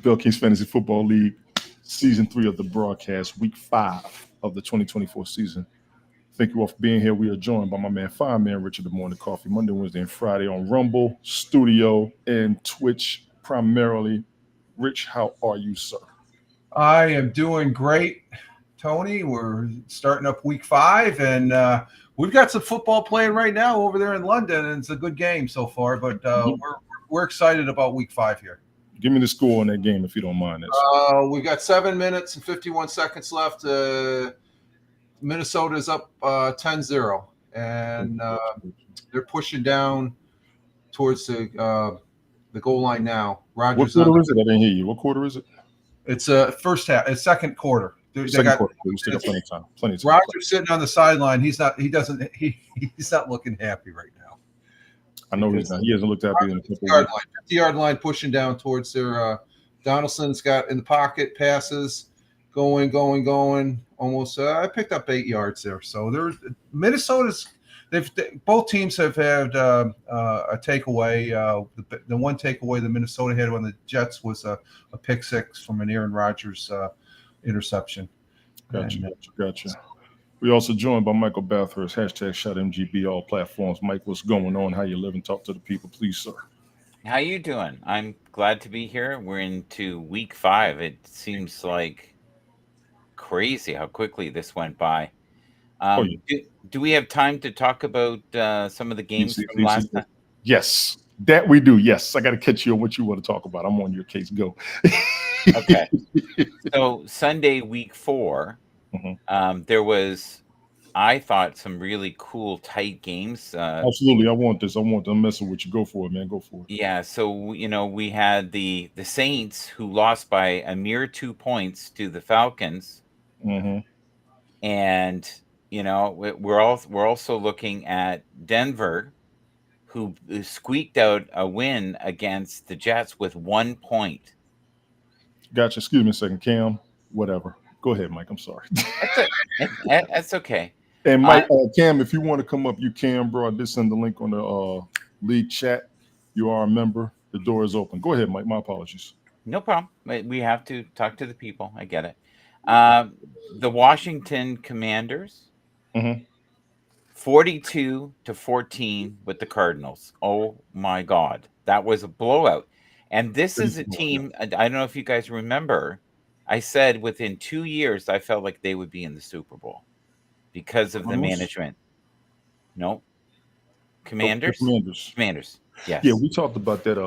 Bill King's Fantasy Football League, Season 3 of the broadcast, Week 5 of the 2024 season. Thank you all for being here. We are joined by my man, Fireman Richard, the Morning Coffee, Monday, Wednesday, and Friday on Rumble, Studio, and Twitch primarily. Rich, how are you, sir? I am doing great, Tony. We're starting up week 5, and we've got some football playing right now over there in London, and it's a good game so far. But we're excited about week 5 here. Give me the score on that game if you don't mind. We've got 7 minutes and 51 seconds left. Minnesota's up 10-0, and they're pushing down towards the goal line now. What quarter is it? I didn't hear you. What quarter is it? It's first half. It's second quarter. Second quarter. We still got plenty of time. Roger's sitting on the sideline. He's not looking happy right now. I know he's not. He hasn't looked happy in a couple of 50-yard line pushing down towards their Donaldson's got in the pocket, passes, going. Almost I picked up 8 yards there. So there's Minnesota's both teams have had a takeaway. The one takeaway that Minnesota had on the Jets was a pick six from an Aaron Rodgers interception. Gotcha. We also joined by Michael Bathurst, #ShotMGB, all platforms. Mike, what's going on? How you living? Talk to the people, please, sir. How you doing? I'm glad to be here. We're into week 5. It seems like crazy how quickly this went by. Do we have time to talk about some of the games from last time? Yes, that we do. Yes, I got to catch you on what you want to talk about. I'm on your case. Go. Okay. So Sunday, week 4, there was, I thought, some really cool, tight games. Absolutely. I want this. I'm messing with you. Go for it, man. Go for it. Yeah. So, we had the Saints, who lost by a mere 2 points to the Falcons. And, we're also looking at Denver, who squeaked out a win against the Jets with 1 point. Gotcha. Excuse me a second, Cam. Whatever. Go ahead, Mike. I'm sorry. That's okay. And Mike, Cam, if you want to come up, you can, bro. I did send the link on the league chat. You are a member. The door is open. Go ahead, Mike. My apologies. No problem. We have to talk to the people. I get it. The Washington Commanders, 42-14 with the Cardinals. Oh my God, that was a blowout. And this is a team. I don't know if you guys remember. I said within 2 years, I felt like they would be in the Super Bowl because of the management. No, Commanders. Yes. Yeah, we talked about that.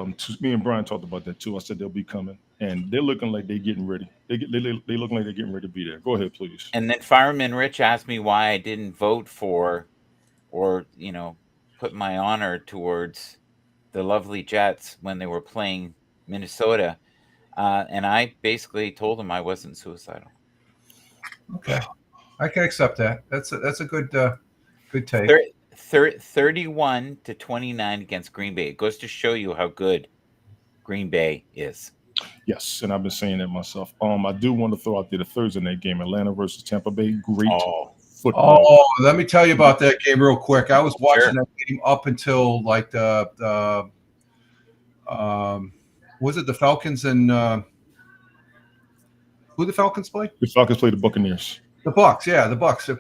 Me and Brian talked about that too. I said they'll be coming, and they're looking like they're getting ready. They looking like they're getting ready to be there. Go ahead, please. And then Fireman Rich asked me why I didn't vote for, or put my honor towards the lovely Jets when they were playing Minnesota, and I basically told him I wasn't suicidal. Okay, I can accept that. That's a good take. 31-29 against Green Bay. It goes to show you how good Green Bay is. Yes, and I've been saying that myself. I do want to throw out there the Thursday night game, Atlanta versus Tampa Bay. Great football. Oh, let me tell you about that game real quick. I was watching that game up until like the was it the Falcons and who the Falcons play? The Falcons play the Buccaneers. The Bucs, yeah, the Bucs.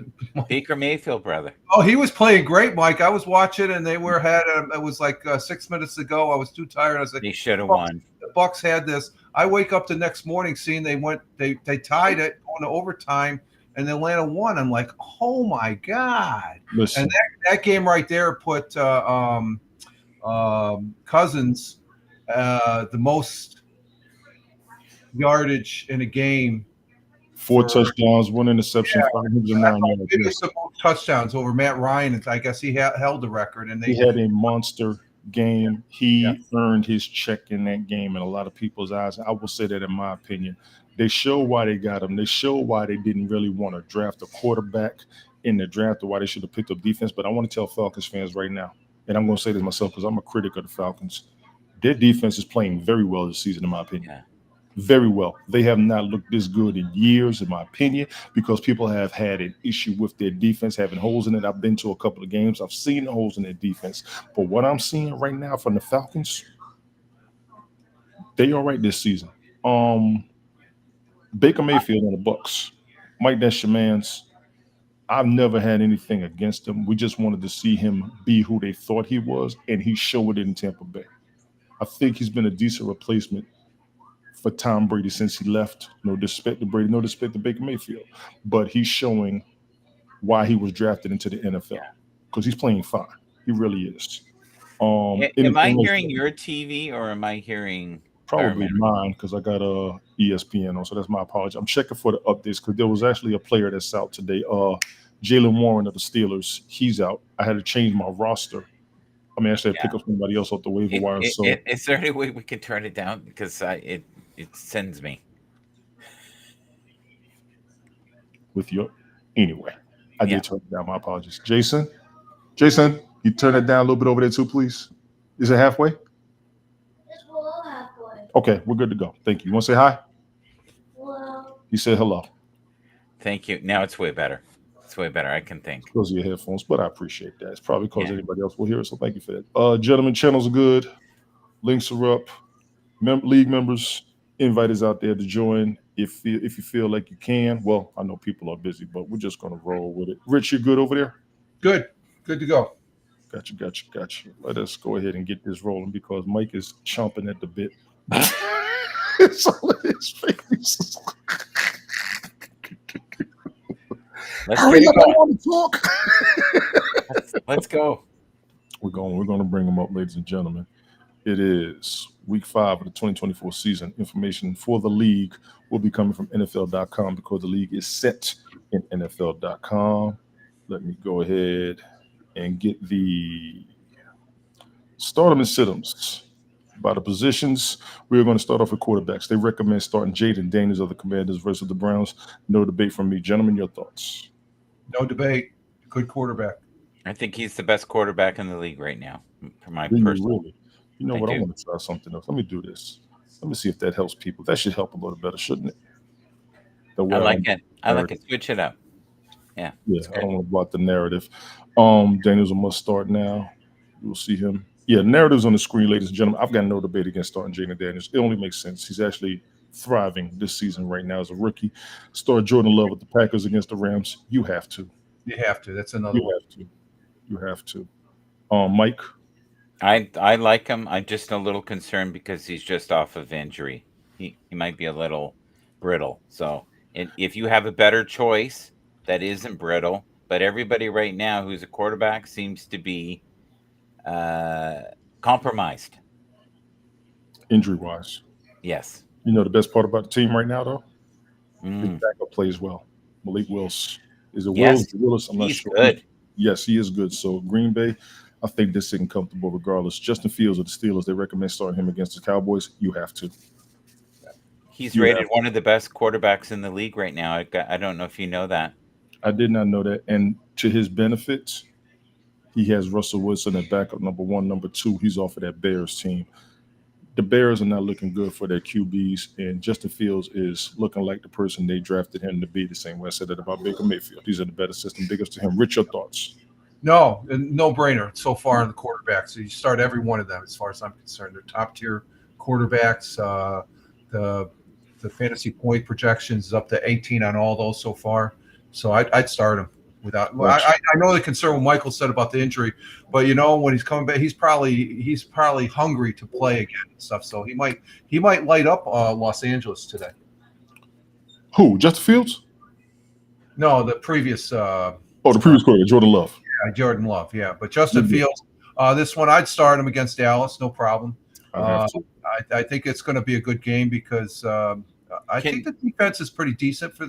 Baker Mayfield, brother. Oh, he was playing great, Mike. I was watching, and they it was like 6 minutes ago. I was too tired. I was like, they should have won. The Bucs had this. I wake up the next morning seeing they tied it going to overtime, and Atlanta won. I'm like, oh my God! Listen. And that game right there put Cousins the most yardage in a game. 4 touchdowns, 1 interception, 509 yards. It was the most touchdowns over Matt Ryan. And I guess he held the record. And he had a monster game. He earned his check in that game in a lot of people's eyes. I will say that in my opinion. They show why they got him. They show why they didn't really want to draft a quarterback in the draft or why they should have picked up defense. But I want to tell Falcons fans right now, and I'm going to say this myself because I'm a critic of the Falcons. Their defense is playing very well this season, in my opinion. Yeah. Very well. They have not looked this good in years, in my opinion, because people have had an issue with their defense, having holes in it. I've been to a couple of games. I've seen the holes in their defense. But what I'm seeing right now from the Falcons, They all right this season. Um, Baker Mayfield and the Bucks. Mike, that's your man's. I've never had anything against him. We just wanted to see him be who they thought he was, and he showed it in Tampa Bay. I think he's been a decent replacement for Tom Brady since he left. No disrespect to Brady, no disrespect to Baker Mayfield, but he's showing why he was drafted into the NFL because he's playing fine. He really is. Am I Anything else? hearing your TV or am I hearing Probably Paramount? mine because I got a ESPN on, so that's my apology. I'm checking for the updates because there was actually a player that's out today. Jalen Warren of the Steelers, he's out. I had to change my roster. I mean, actually, I pick up somebody else off the waiver wire. So Is there any way we can turn it down because it sends me? with your anyway, I did turn it down. My apologies, Jason, you turn it down a little bit over there too, please. Is it halfway? It's below halfway. Okay, we're good to go. Thank you. You want to say hi? Well, He said hello. Thank you. Now it's way better. It's way better. I can think. Those are your headphones, but I appreciate that. It's probably because anybody else will hear it, so thank you for that. Gentlemen, channels are good. Links are up. League members, invite is out there to join if you feel like you can. Well, I know people are busy, but we're just going to roll with it. Rich, you good over there? Good to go. Gotcha. Let us go ahead and get this rolling because Mike is chomping at the bit. It's all in his face. Let's talk. let's go. We're going to bring them up, ladies and gentlemen. It is week 5 of the 2024 season. Information for the league will be coming from NFL.com because the league is set in NFL.com. Let me go ahead and get the stardom and sit-ems. By the positions, we're going to start off with quarterbacks. They recommend starting Jaden Daniels of the Commanders versus the Browns. No debate from me. Gentlemen, your thoughts? No debate. Good quarterback. I think he's the best quarterback in the league right now. For my Do you personal, really? You know what? I want to try something else. Let me do this. Let me see if that helps people. That should help a little better, shouldn't it? I like it. I like it. Switch it up. Yeah. I don't want to block the narrative. Daniels a must start now. You'll see him. Yeah, narratives on the screen, ladies and gentlemen. I've got no debate against starting Jaden Daniels. It only makes sense. He's actually thriving this season right now as a rookie. Start Jordan Love with the Packers against the Rams. You have to. You have to. That's another one. You have to. Mike? I like him. I'm just a little concerned because he's just off of injury. He might be a little brittle. So if you have a better choice that isn't brittle, but everybody right now who's a quarterback seems to be compromised. Injury-wise. Yes. You know the best part about the team right now, though? The backup plays well. Malik Willis. Is it Willis? I'm not he's sure. Good. Yes, he is good. So Green Bay, I think they're sitting comfortable regardless. Justin Fields of the Steelers, they recommend starting him against the Cowboys. You have to. He's rated one of the best quarterbacks in the league right now. I don't know if you know that. I did not know that. And to his benefits, he has Russell Wilson at backup number 1. Number 2, he's off of that Bears team. The Bears are not looking good for their QBs, and Justin Fields is looking like the person they drafted him to be, the same way I said that about Baker Mayfield. He's in a better system. Biggest to him. Rich, your thoughts? No brainer so far in the quarterback. So you start every one of them as far as I'm concerned. They're top tier quarterbacks. The fantasy point projections is up to 18 on all those so far. So I'd start him without. I know the concern what Michael said about the injury, but when he's coming back, he's probably hungry to play again and stuff. So he might light up Los Angeles today. Who? Justin Fields? No, the previous. The previous quarterback, Jordan Love. Yeah, Jordan Love. Yeah, but Justin Fields. This one I'd start him against Dallas, no problem. I think it's going to be a good game because I think the defense is pretty decent for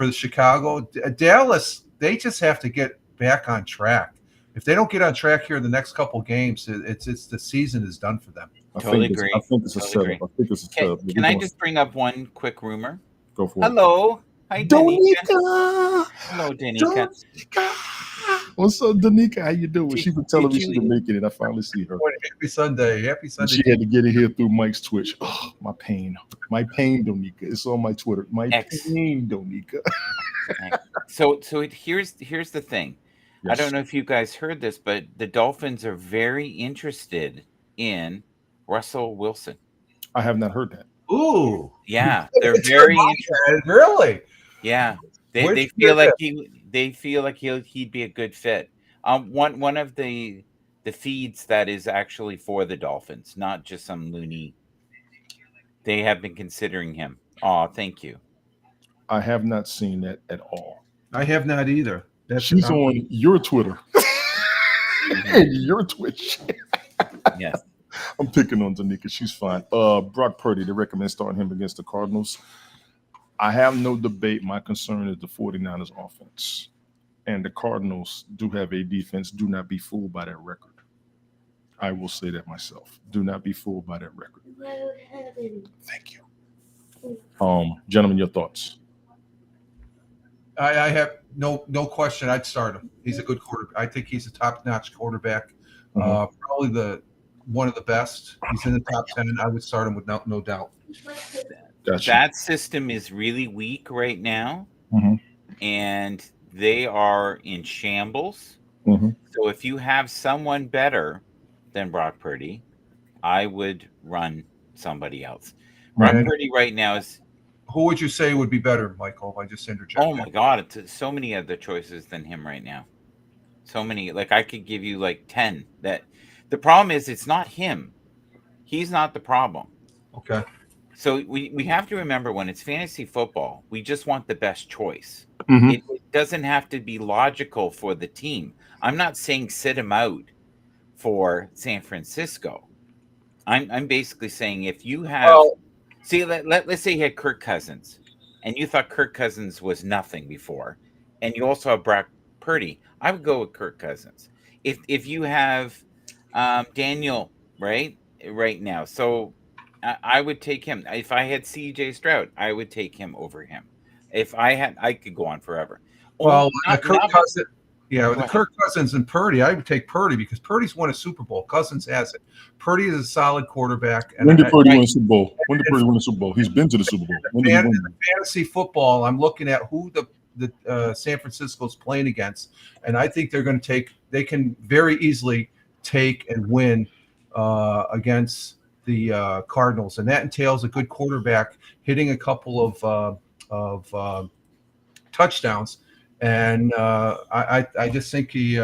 the Chicago. Dallas, they just have to get back on track. If they don't get on track here in the next couple games, it's the season is done for them. Totally agree. I think it's a setup. Can I just bring up one quick rumor? Go for it. Hello. Hi, Danica. Hello, Danica. What's up, Danica? How you doing? She been telling me she been making it. I finally see her. Happy Sunday. She had to get it here through Mike's Twitch. Oh, my pain, Donika. It's on my Twitter. Pain, Donika. So here's the thing. Yes. I don't know if you guys heard this, but the Dolphins are very interested in Russell Wilson. I have not heard that. Ooh, Yeah, they're very interested. really. Yeah, Where'd they you feel hear like that? they feel like he'd be a good fit. One of the feeds that is actually for the Dolphins, not just some loony. They have been considering him. Oh, thank you. I have not seen that at all. I have not either. That's She's on your Twitter Mhm. and your Twitch. Yes. I'm picking on Danica. She's fine. Brock Purdy, they recommend starting him against the Cardinals. I have no debate. My concern is the 49ers offense. And the Cardinals do have a defense. Do not be fooled by that record. I will say that myself. Do not be fooled by that record. Thank you. Gentlemen, your thoughts. I have no question. I'd start him. He's a good quarterback. I think he's a top-notch quarterback. Probably one of the best. He's in the top 10. I would start him with no doubt. Gotcha. That system is really weak right now, and they are in shambles. So if you have someone better than Brock Purdy, I would run somebody else. Brock Purdy right now is. Who would you say would be better, Michael? If I just interject. Oh my God, it's so many other choices than him right now. So many. Like I could give you like 10. That the problem is it's not him. He's not the problem. Okay. So we have to remember when it's fantasy football, we just want the best choice. Mm-hmm. It doesn't have to be logical for the team. I'm not saying sit him out for San Francisco. I'm basically saying if you have let's say you had Kirk Cousins and you thought Kirk Cousins was nothing before, and you also have Brock Purdy, I would go with Kirk Cousins. If you have Daniel right now, so I would take him. If I had CJ Stroud, I would take him over him. If I could go on forever. Well, Not- Kirk not- Cousins. Yeah, with Go the Kirk Cousins and Purdy, I would take Purdy because Purdy's won a Super Bowl. Cousins hasn't. Purdy is a solid quarterback. And When did Purdy win the Super Bowl? When did Purdy win the Super Bowl? He's been to the Super Bowl. When did he in win? the fantasy football, I'm looking at who the San Francisco's playing against, and I think they're going to take. They can very easily take and win against the Cardinals, and that entails a good quarterback hitting a couple of touchdowns. And I just think he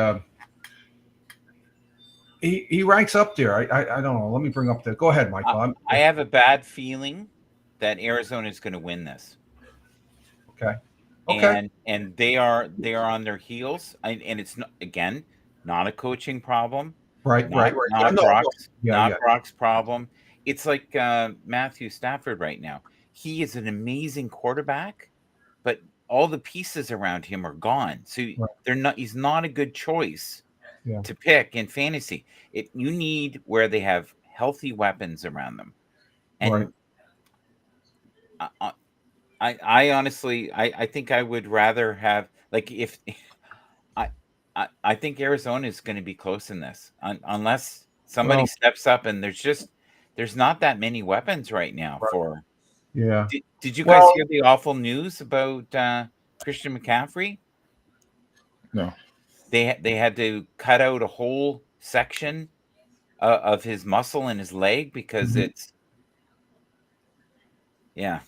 ranks up there. I don't know. Let me bring up the. Go ahead, Michael. I have a bad feeling that Arizona is going to win this. Okay. And they are on their heels, and it's not a coaching problem. Right. Not Yeah. Brock's problem. It's like Matthew Stafford right now. He is an amazing quarterback, but all the pieces around him are gone. So he's not a good choice to pick in fantasy. You need where they have healthy weapons around them. And I honestly I think I would rather have if I think Arizona is going to be close in this unless somebody steps up, and there's not that many weapons right now for. Yeah. Did you guys hear the awful news about Christian McCaffrey? No. They had to cut out a whole section of his muscle in his leg because it's in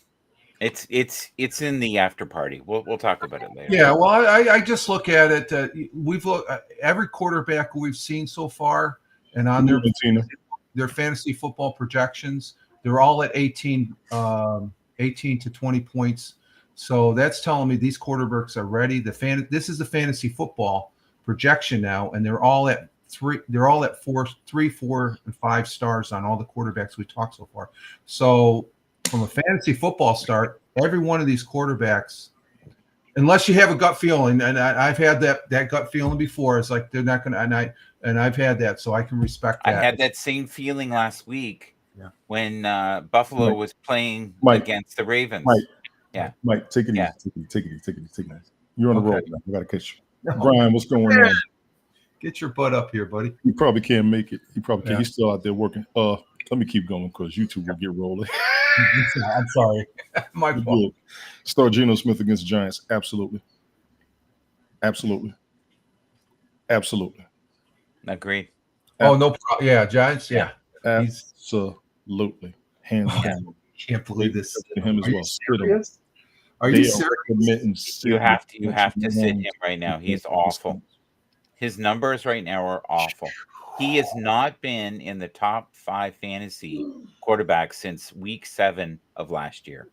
the after party. We'll talk about it later. Yeah, well, I just look at it. We've looked every quarterback who we've seen so far, and on their fantasy football projections, they're all at 18 to 20 points. So that's telling me these quarterbacks are ready. This is the fantasy football projection now, and they're all at 3, 4, and 5 stars on all the quarterbacks we talked so far. So from a fantasy football start, every one of these quarterbacks, unless you have a gut feeling, and I've had that gut feeling before, it's like they're not going to, and I've had that, so I can respect that. I had that same feeling last week when Buffalo was playing against the Ravens. Mike, take it easy. Take it easy. You're on the road now. I got to catch you. Brian, what's going on? Get your butt up here, buddy. He probably can't make it. He probably can't. He's still out there working. Let me keep going because YouTube will get rolling. I'm sorry. My fault. Start Geno Smith against the Giants. Absolutely. Agreed. Oh, no problem. Yeah, Giants. Yeah. Absolutely. Hands Oh, down. Can't believe this. To him as Are you well. Sit him. serious? Are They you are serious? recommending You sitting have to sit Mahomes him right now. He's against the awful. Saints. His numbers right now are awful. He has not been in the top 5 fantasy quarterbacks since week 7 of last year.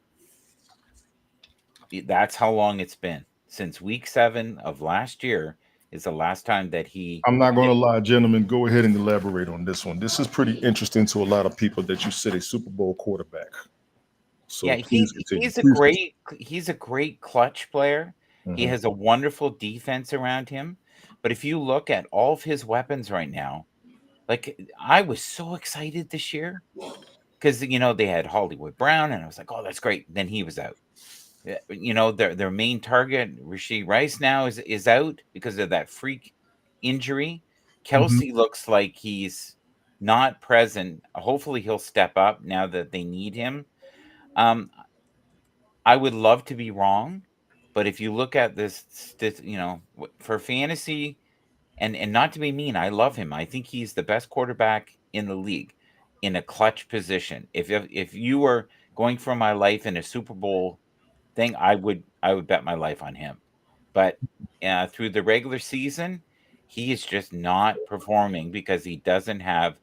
That's how long it's been. Since week 7 of last year is the last time that he. I'm not going to lie, gentlemen. Go ahead and elaborate on this one. This is pretty interesting to a lot of people that you sit a Super Bowl quarterback. So Yeah, please continue. he's a great clutch player. He Mhm. has a wonderful defense around him. But if you look at all of his weapons right now, like I was so excited this year because they had Hollywood Brown, and I was like, oh, that's great. Then he was out. Their main target, Rasheed Rice, now is out because of that freak injury. Kelsey looks like he's not present. Hopefully, he'll step up now that they need him. I would love to be wrong, but if you look at for fantasy, and not to be mean, I love him. I think he's the best quarterback in the league in a clutch position. If you were going for my life in a Super Bowl thing, I would bet my life on him. But through the regular season, he is just not performing because he doesn't have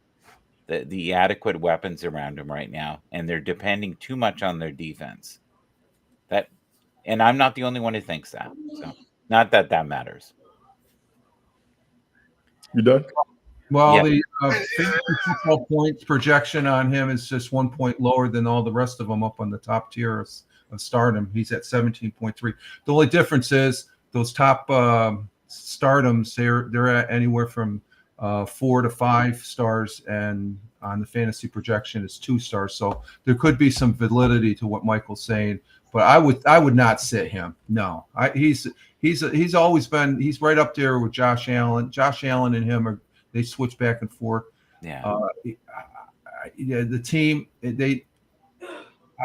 the adequate weapons around him right now, and they're depending too much on their defense. That, and I'm not the only one who thinks that. So, not that that matters. You done? Well, Yeah. the fantasy football points projection on him is just 1 point lower than all the rest of them up on the top tier of stardom. He's at 17.3. The only difference is those top stardoms, they're at anywhere from 4 to 5 stars, and on the fantasy projection is 2 stars. So there could be some validity to what Michael's saying, but I would not sit him. No, he's always been, he's right up there with Josh Allen. Josh Allen and him they switch back and forth. Yeah. The team,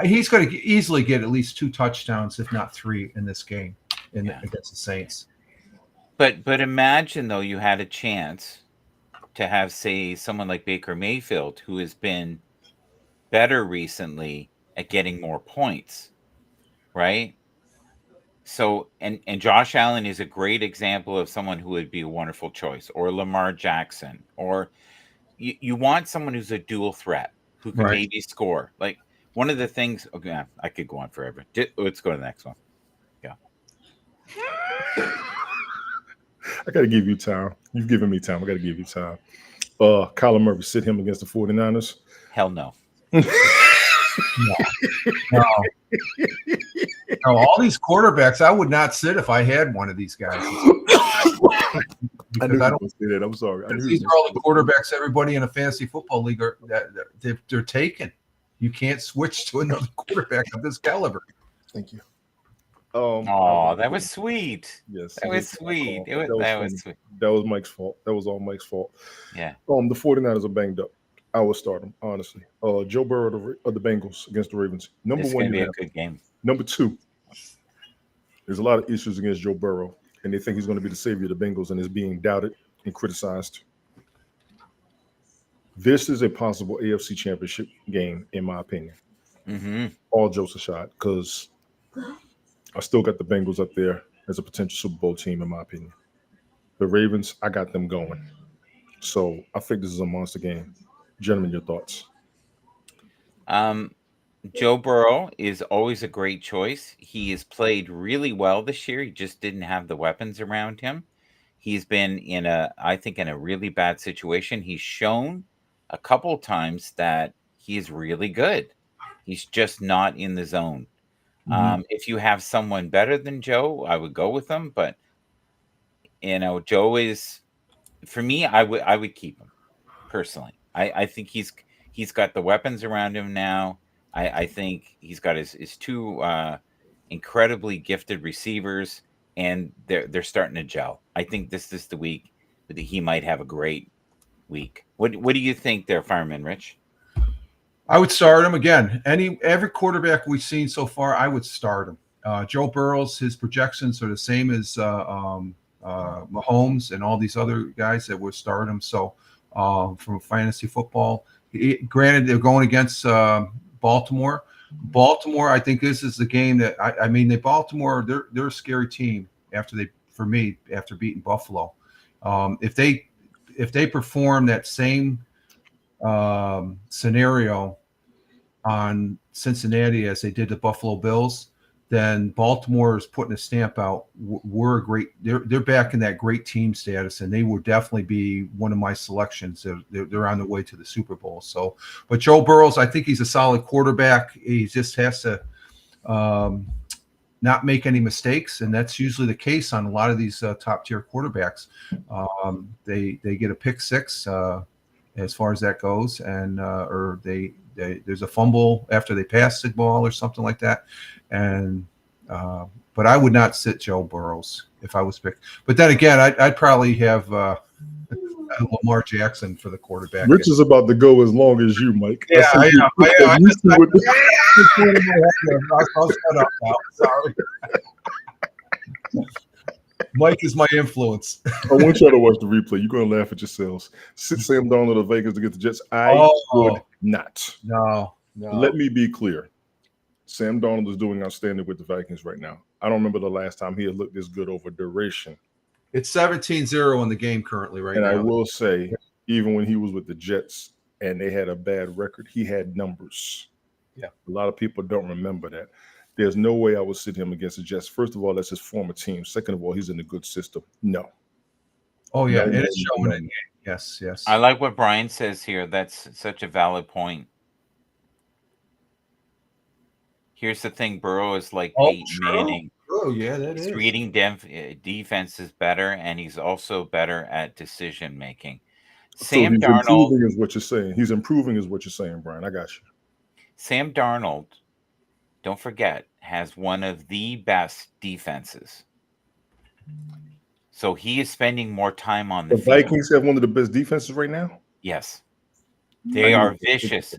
he's going to easily get at least 2 touchdowns, if not 3, in this game against the Saints. But imagine though you had a chance to have, say, someone like Baker Mayfield, who has been better recently at getting more points, right? So, and Josh Allen is a great example of someone who would be a wonderful choice, or Lamar Jackson, or you want someone who's a dual threat who can maybe score. Like one of the things, okay, I could go on forever. Let's go to the next one. Yeah. I got to give you time. You've given me time. I got to give you time. Kyler Murray, sit him against the 49ers. Hell no. No, all these quarterbacks, I would not sit if I had one of these guys. I knew you were say that. I'm sorry. These are all the quarterbacks everybody in a fantasy football league they're taking. You can't switch to another quarterback of this caliber. Thank you. Oh, that was sweet. Yes, that was sweet. That was sweet. That was Mike's fault. That was all Mike's fault. Yeah. The 49ers are banged up. I would start them, honestly. Joe Burrow of the Bengals against the Ravens. Number It's one, going to be a good game. Number 2, there's a lot of issues against Joe Burrow, and they think he's going to be the savior of the Bengals, and is being doubted and criticized. This is a possible AFC Championship game, in my opinion. Mm-hmm. All jokes aside, because I still got the Bengals up there as a potential Super Bowl team, in my opinion. The Ravens, I got them going. So I think this is a monster game. Gentlemen, your thoughts? Joe Burrow is always a great choice. He has played really well this year. He just didn't have the weapons around him. He's been I think, in a really bad situation. He's shown a couple times that he is really good. He's just not in the zone. If you have someone better than Joe, I would go with him. But Joe is, for me, I would keep him personally. I think he's got the weapons around him now. I think he's got his 2 incredibly gifted receivers, and they're starting to gel. I think this is the week that he might have a great week. What do you think there, Fireman Rich? I would start him again. Every quarterback we've seen so far, I would start him. Joe Burrow's, his projections are the same as Mahomes and all these other guys that would start him. So from fantasy football, granted they're going against Baltimore. Baltimore, I think this is the game that I mean, Baltimore, they're a scary team after beating Buffalo. If they perform that same scenario on Cincinnati as they did the Buffalo Bills, then Baltimore is putting a stamp out. They're back in that great team status, and they will definitely be one of my selections. They're on the way to the Super Bowl. So, but Joe Burrows, I think he's a solid quarterback. He just has to not make any mistakes, and that's usually the case on a lot of these top tier quarterbacks. They get a pick six as far as that goes, and or there's a fumble after they pass the ball or something like that. And but I would not sit Joe Burrows if I was picked. But then again, I'd probably have Lamar Jackson for the quarterback. Rich is about to go as long as you, Mike. Yeah, I am. I'll shut up now. Sorry. Mike is my influence. I want y'all to watch the replay. You're going to laugh at yourselves. Sit Sam Darnold to Vegas to get the Jets. I would not. No. Let me be clear. Sam Darnold is doing outstanding with the Vikings right now. I don't remember the last time he had looked this good over duration. It's 17-0 in the game currently right now. And I will say, even when he was with the Jets and they had a bad record, he had numbers. Yeah. A lot of people don't remember that. There's no way I would sit him against the Jets. First of all, that's his former team. Second of all, he's in a good system. No. Oh, yeah. And it's showing in. Yes. I like what Brian says here. That's such a valid point. Here's the thing. Burrow is like Peyton Manning. Oh, yeah, he's reading defenses better, and he's also better at decision making. Sam Darnold improving is what you're saying. He's improving is what you're saying, Brian. I got you. Sam Darnold, don't forget, has one of the best defenses. So he is spending more time on the field. Vikings have one of the best defenses right now? Yes. They are vicious.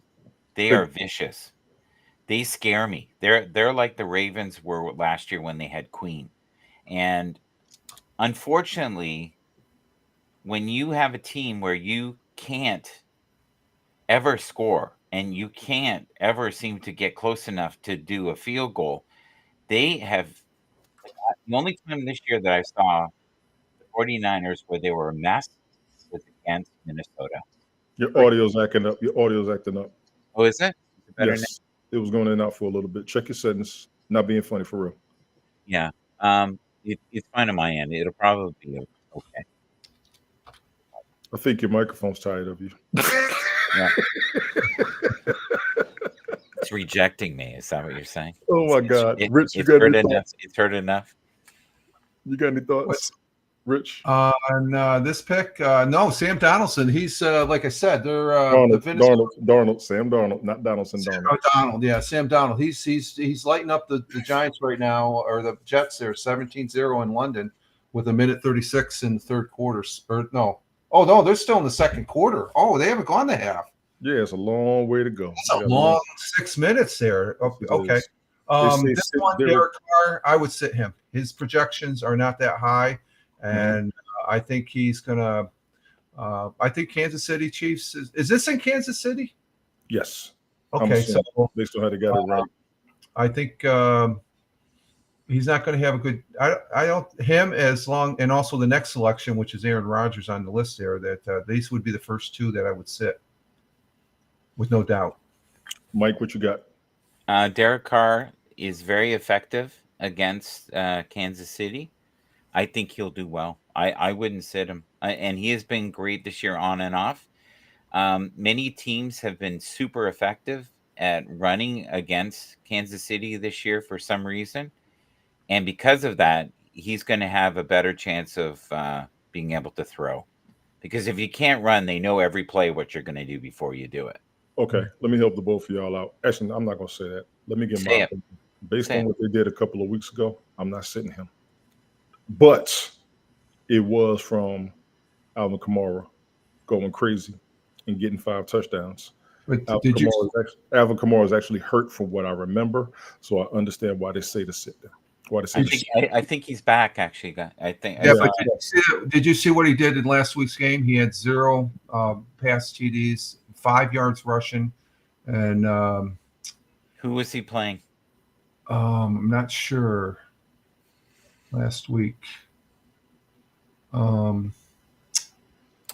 They are vicious. They scare me. They're like the Ravens were last year when they had Queen. And unfortunately, when you have a team where you can't ever score and you can't ever seem to get close enough to do a field goal, they have the only time this year that I saw the 49ers where they were a mess was against Minnesota. Your audio's acting up. Your audio's acting up. Oh, is it? Is it better yes. now? It was going in and out for a little bit. Check your settings. Not being funny for real. Yeah. It's fine on my end. It'll probably be okay. I think your microphone's tired of you. Yeah. It's rejecting me. Is that what you're saying? Oh my God. Rich, it's heard enough. It's heard enough. You got any thoughts? Rich? On this pick, no, Sam Donaldson. He's like I said, they're Darnold, Sam Darnold, not Donaldson. Donald, yeah, Sam Donald. He's lighting up the Giants right now, or the Jets. They're 17-0 in London with 1:36 in the third quarter. Or no, they're still in the second quarter. Oh, they haven't gone to half. Yeah, it's a long way to go. It's a long 6 minutes there. Okay. This one, Derek Carr, I would sit him. His projections are not that high. And I think he's gonna. I think Kansas City Chiefs is this in Kansas City? Yes. Okay, so they still had to get it right. I think he's not going to have a good. I don't him as long, and also the next selection, which is Aaron Rodgers on the list there. That these would be the first two that I would sit, with no doubt. Mike, what you got? Derek Carr is very effective against Kansas City. I think he'll do well. I wouldn't sit him. And he has been great this year on and off. Many teams have been super effective at running against Kansas City this year for some reason. And because of that, he's going to have a better chance of being able to throw. Because if you can't run, they know every play what you're going to do before you do it. Okay, let me help the both of y'all out. Actually, I'm not going to say that. Let me get my opinion. Based on what they did a couple of weeks ago, I'm not sitting him. But it was from Alvin Kamara going crazy and getting 5 touchdowns. Alvin Kamara is actually hurt from what I remember, so I understand why they say to sit there. I think he's back. Actually, I think. Yeah, but did you see what he did in last week's game? He had 0 pass TDs, 5 yards rushing, and Who was he playing? I'm not sure. Last week.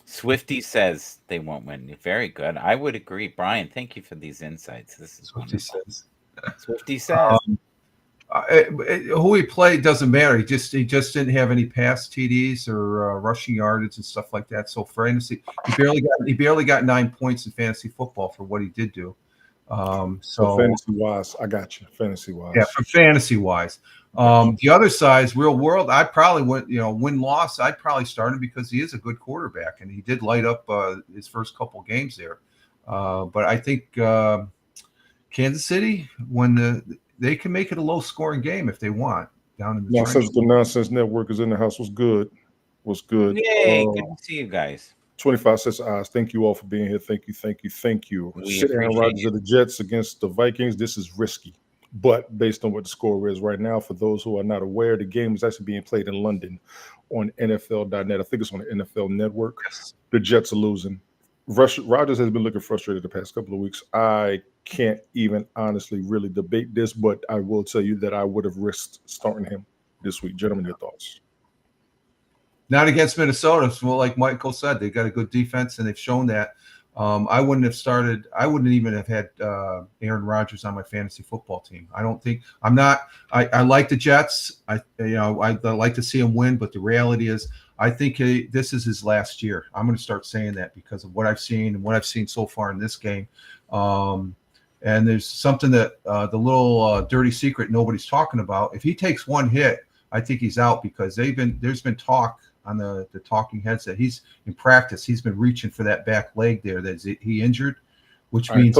Swifty says they won't win. Very good. I would agree. Brian, thank you for these insights. This is What he wonderful. says. Swifty says. Who he played doesn't matter. He just didn't have any pass TDs or rushing yardage and stuff like that. So fantasy, he barely got 9 points in fantasy football for what he did do. So fantasy wise, I got you. Fantasy wise, yeah, for fantasy wise. The other side, real world, I probably went, win loss. I'd probably start him because he is a good quarterback and he did light up his first couple games there. But I think Kansas City, when they can make it a low scoring game if they want down in the Nonsense. The Nonsense Network is in the house. Was good. Yay! Good to see you guys. 25 cents eyes. Thank you all for being here. Thank you. We Aaron appreciate Rodgers you. of the Jets against the Vikings. This is risky. But based on what the score is right now, for those who are not aware, the game is actually being played in London on NFL.net. I think it's on the NFL Network. Yes. The Jets are losing. Rodgers has been looking frustrated the past couple of weeks. I can't even honestly really debate this, but I will tell you that I would have risked starting him this week. Gentlemen, your thoughts? Not against Minnesota. Well, like Michael said, they've got a good defense and they've shown that. I wouldn't have started. I wouldn't even have had Aaron Rodgers on my fantasy football team. I don't think I'm not. I like the Jets. I like to see him win, but the reality is, I think this is his last year. I'm going to start saying that because of what I've seen and what I've seen so far in this game. And there's something that the little dirty secret nobody's talking about. If he takes one hit, I think he's out because there's been talk on the talking heads that he's in practice. He's been reaching for that back leg there that he injured, which means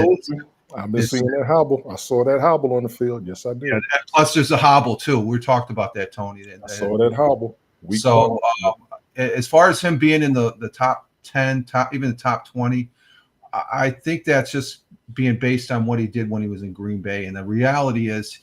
I've been seeing that hobble. I saw that hobble on the field. Yes, I did. Yeah, plus there's a hobble too. We talked about that, Tony. I saw that hobble. As far as him being in the top 10, even the top 20, I think that's just being based on what he did when he was in Green Bay. And the reality is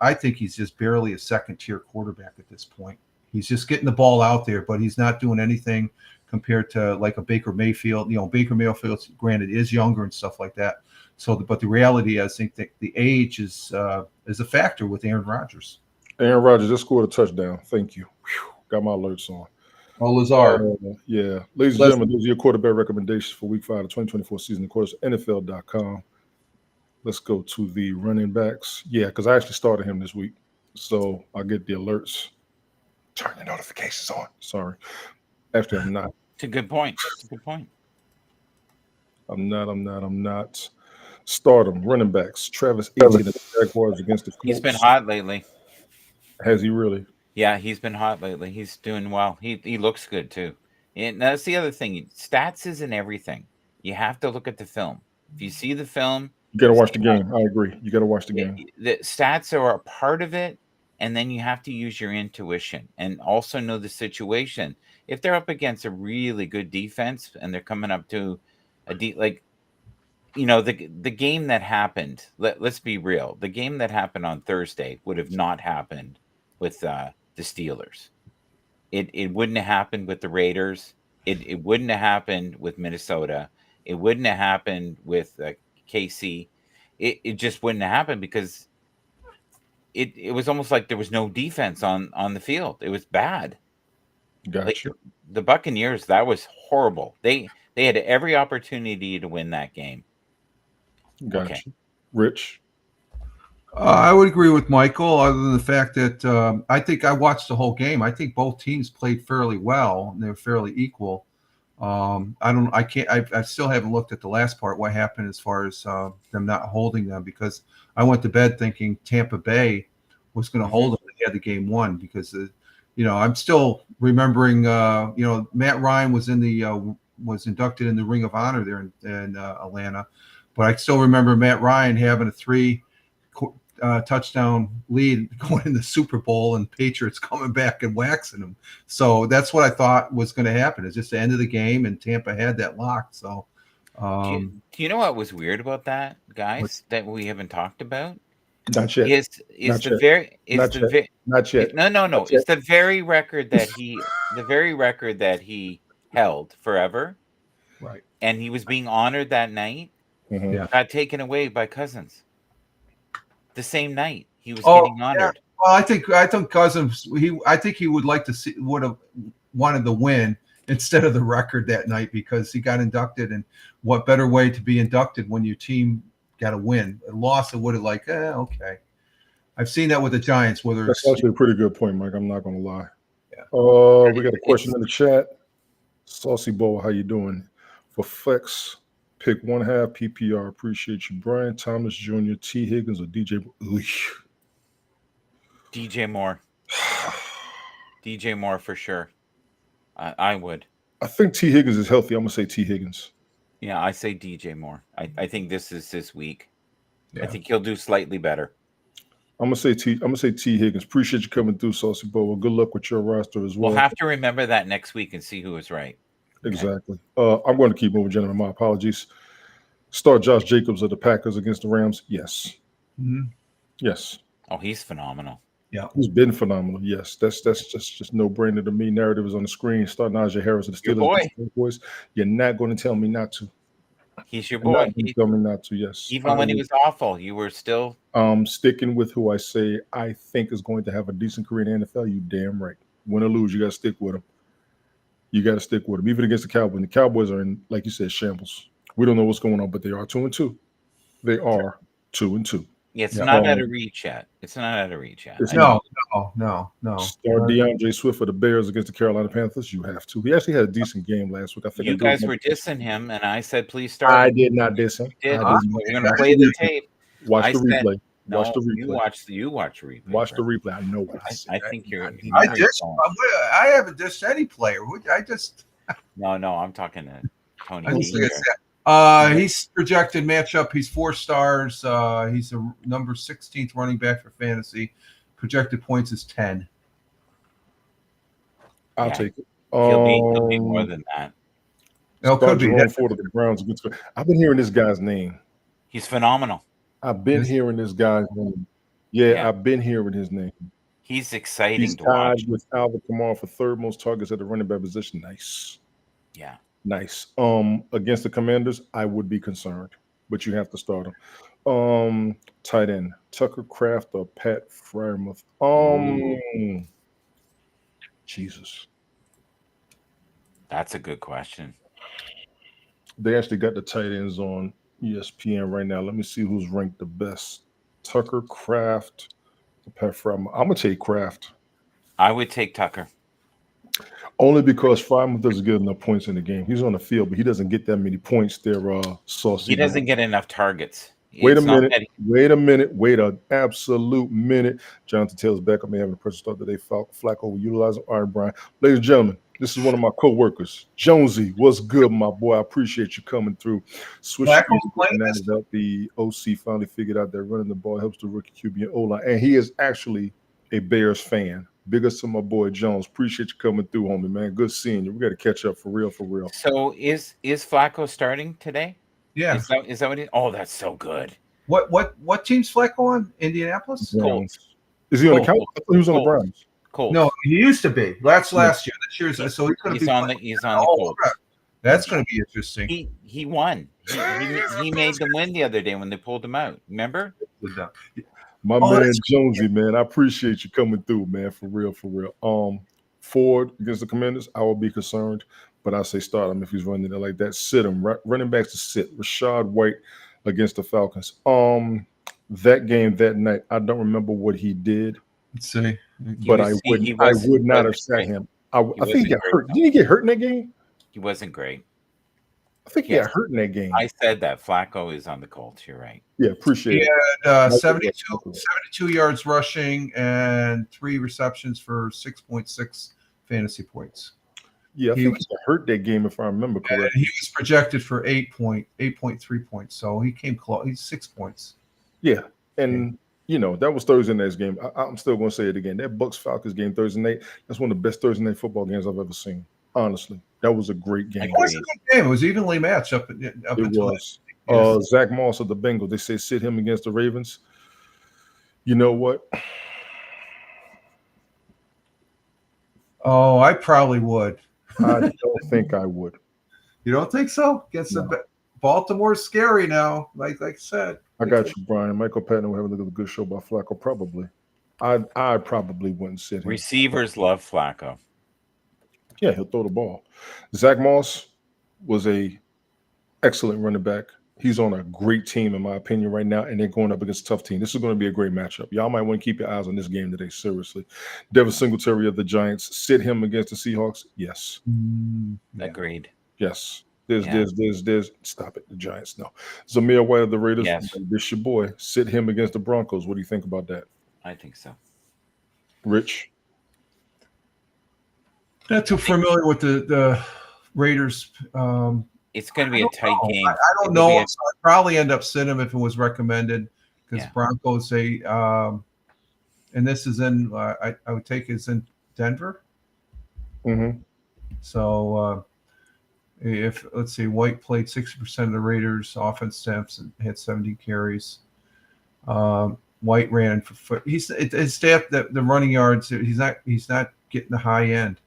I think he's just barely a second tier quarterback at this point. He's just getting the ball out there, but he's not doing anything compared to like a Baker Mayfield. Baker Mayfield, granted, is younger and stuff like that. So, but the reality, I think that the age is a factor with Aaron Rodgers. Aaron Rodgers just scored a touchdown. Thank you. Whew. Got my alerts on. Oh, Lazard. Yeah. Ladies and gentlemen, those are your quarterback recommendations for Week 5 of the 2024 season. Of course, NFL.com. Let's go to the running backs. Yeah, because I actually started him this week. So I'll get the alerts. Turn your notifications on. Sorry. Actually, I'm not. It's a good point. I'm not. Start him. Running backs. Travis Etienne of the Jaguars against the Colts. He's been hot lately. Has he really? Yeah, he's been hot lately. He's doing well. He looks good too. And that's the other thing. Stats isn't everything. You have to look at the film. If you see the film, you got to watch the game. I agree. You got to watch the game. The stats are a part of it, and then you have to use your intuition and also know the situation. If they're up against a really good defense and they're coming up to a the game that happened. Let's be real. The game that happened on Thursday would have not happened with the Steelers. It wouldn't have happened with the Raiders. It wouldn't have happened with Minnesota. It wouldn't have happened with KC. It just wouldn't have happened because it was almost like there was no defense on the field. It was bad. Gotcha. Like the Buccaneers, that was horrible. They had every opportunity to win that game. Gotcha. Okay. Rich? I would agree with Michael, other than the fact that I think I watched the whole game. I think both teams played fairly well and they were fairly equal. I still haven't looked at the last part, what happened as far as them not holding them, because I went to bed thinking Tampa Bay was going to hold them. They had the game won because, I'm still remembering, Matt Ryan was was inducted in the Ring of Honor there in Atlanta, but I still remember Matt Ryan having a 3 touchdown lead going in the Super Bowl and Patriots coming back and waxing them. So that's what I thought was going to happen. It's just the end of the game and Tampa had that locked. So do you know what was weird about that, guys, that we haven't talked about? Not yet. It's the very record that he held forever. Right. And he was being honored that night. Mm-hmm. Got taken away by Cousins. the same night. He was Oh, getting honored. Well, I think Cousins. I think he would like to see would have wanted the win instead of the record that night because he got inducted, and what better way to be inducted when your team got a win? A loss, it would have like, okay. I've seen that with the Giants. Whether That's it's actually a pretty good point, Mike. I'm not going to lie. Yeah. We got a question in the chat. Saucy Bowl, how you doing? For flex, pick 1/2 PPR. Appreciate you, Brian Thomas Jr., T. Higgins, or DJ. DJ Moore. DJ Moore for sure. I would. I think T. Higgins is healthy. I'm gonna say T. Higgins. Yeah, I say DJ Moore. I think this is this week. Yeah. I think he'll do slightly better. I'm gonna say T. Higgins. Appreciate you coming through, Saucy Bowl. Well, good luck with your roster as well. We'll have to remember that next week and see who is right. Okay. Exactly. I'm going to keep moving, gentlemen. My apologies. Start Josh Jacobs of the Packers against the Rams. Yes. Mhm. Yes. Oh, he's phenomenal. Yeah. He's been phenomenal. Yes. That's just no brainer to me. Narrative is on the screen. Start Najee Harris of the Your Steelers. boy. against the Cowboys. You're not going to tell me not to. He's your You're not boy. going to tell me not to. Yes. Even when he was awful, you were still. Sticking with who I say I think is going to have a decent career in the NFL. You damn right. Win or lose, you got to stick with him. You got to stick with them, even against the Cowboys. And the Cowboys are in, like you said, shambles. We don't know what's going on, but they are 2-2. They are 2-2. Yeah, it's Yeah. not out of reach yet. It's not out of reach yet. It's I know. No. Start DeAndre Swift for the Bears against the Carolina Panthers. You have to. He actually had a decent game last week. I think You guys were dissing him, and I said, please start. I did not diss him. You did. I did. We're going to play the tape. Watch I the said- replay. No, Watch the replay. you watch the replay. Watch the Brett. replay. I know what I said. I think you're. I haven't dissed any player. I just. No, I'm talking to Tony. I just G think here. he's projected matchup. He's 4 stars. He's a number 16th running back for fantasy. Projected points is 10. I'll Yeah. take it. He'll be more than that. No, could be. Jerome Ford of the Browns. I've been hearing this guy's name. He's phenomenal. I've been hearing this guy's name. Yeah, I've been hearing his name. He's exciting He's to tied watch. with Alvin Kamara for third most targets at the running back position. Nice. Yeah. Nice. Against the Commanders, I would be concerned, but you have to start him. Tight end, Tucker Kraft or Pat Frymouth. Jesus. That's a good question. They actually got the tight ends on ESPN right now. Let me see who's ranked the best. Tucker Kraft or Pat Frymouth. I'm gonna take Kraft. I would take Tucker. Only because Frymouth doesn't get enough points in the game. He's on the field, but he doesn't get that many points there. Saucy. He doesn't get enough targets. Wait a It's not minute. that- Wait an absolute minute. Jonathan Taylor's back. I may have a person start today. Flacco utilizing Iron Brian. Ladies and gentlemen, this is one of my co-workers. Jonesy, what's good, my boy? I appreciate you coming through. Switch out the OC finally figured out that running the ball helps the rookie QB and O-line. And he is actually a Bears fan. Big ups to my boy Jones. Appreciate you coming through, homie, man. Good seeing you. We got to catch up for real. So is Flacco starting today? Yeah. Is that what it? Oh, that's so good. What team's Flacco on? Indianapolis? Colts. Is he on the Colts. Cowboys? I thought he was on the Colts. Browns. Colts. No, he used to be. That's last year. This year's so he's going to be on the Colts. crap. That's going to be interesting. He won. He made them win the other day when they pulled him out. Remember? My man Jonesy, man, I appreciate you coming through, man, for real. Ford against the Commanders, I will be concerned, but I say start him if he's running it like that. Sit him. Running backs to sit. Rashad White against the Falcons. That game that night, I don't remember what he did. Let's see. But I would not have sat him. I think he got hurt. Didn't he get hurt in that game? He wasn't great. I think he got hurt in that game. I said that Flacco is on the Colts. You're right. Yeah, appreciate it. He had 72 yards rushing and 3 receptions for 6.6 fantasy points. Yeah, I think he got hurt that game if I remember correctly. He was projected for 8.3 points, so he came close. He's 6 points. Yeah, and that was Thursday night's game. I'm still going to say it again. That Bucks Falcons game Thursday night. That's one of the best Thursday night football games I've ever seen. Honestly, that was a great game. It was a good game. It was evenly matched up It until was. Zach Moss of the Bengals. They say sit him against the Ravens. You know what? I probably would. I don't think I would. You don't think so? Baltimore's scary now. Like I said, I got you, Brian. Michael Patton will have another good show by Flacco. Probably. I probably wouldn't sit him. Receivers love Flacco. Yeah, he'll throw the ball. Zach Moss was a excellent running back. He's on a great team, in my opinion, right now, and they're going up against a tough team. This is going to be a great matchup. Y'all might want to keep your eyes on this game today, seriously. Devin Singletary of the Giants, sit him against the Seahawks? Yes. Agreed. Yes. There's stop it. The Giants, no. Zamir White of the Raiders, Yes. this your boy. Sit him against the Broncos. What do you think about that? I think so. Rich? not too familiar with the Raiders. It's going to be a tight game. I don't know. So I'd probably end up sitting him if it was recommended because Broncos say, and this is in, I would take it's in Denver. Mm-hmm. So if, let's see, White played 60% of the Raiders offense snaps and had 70 carries. White ran for foot. His staff, the running yards, he's not getting the high end.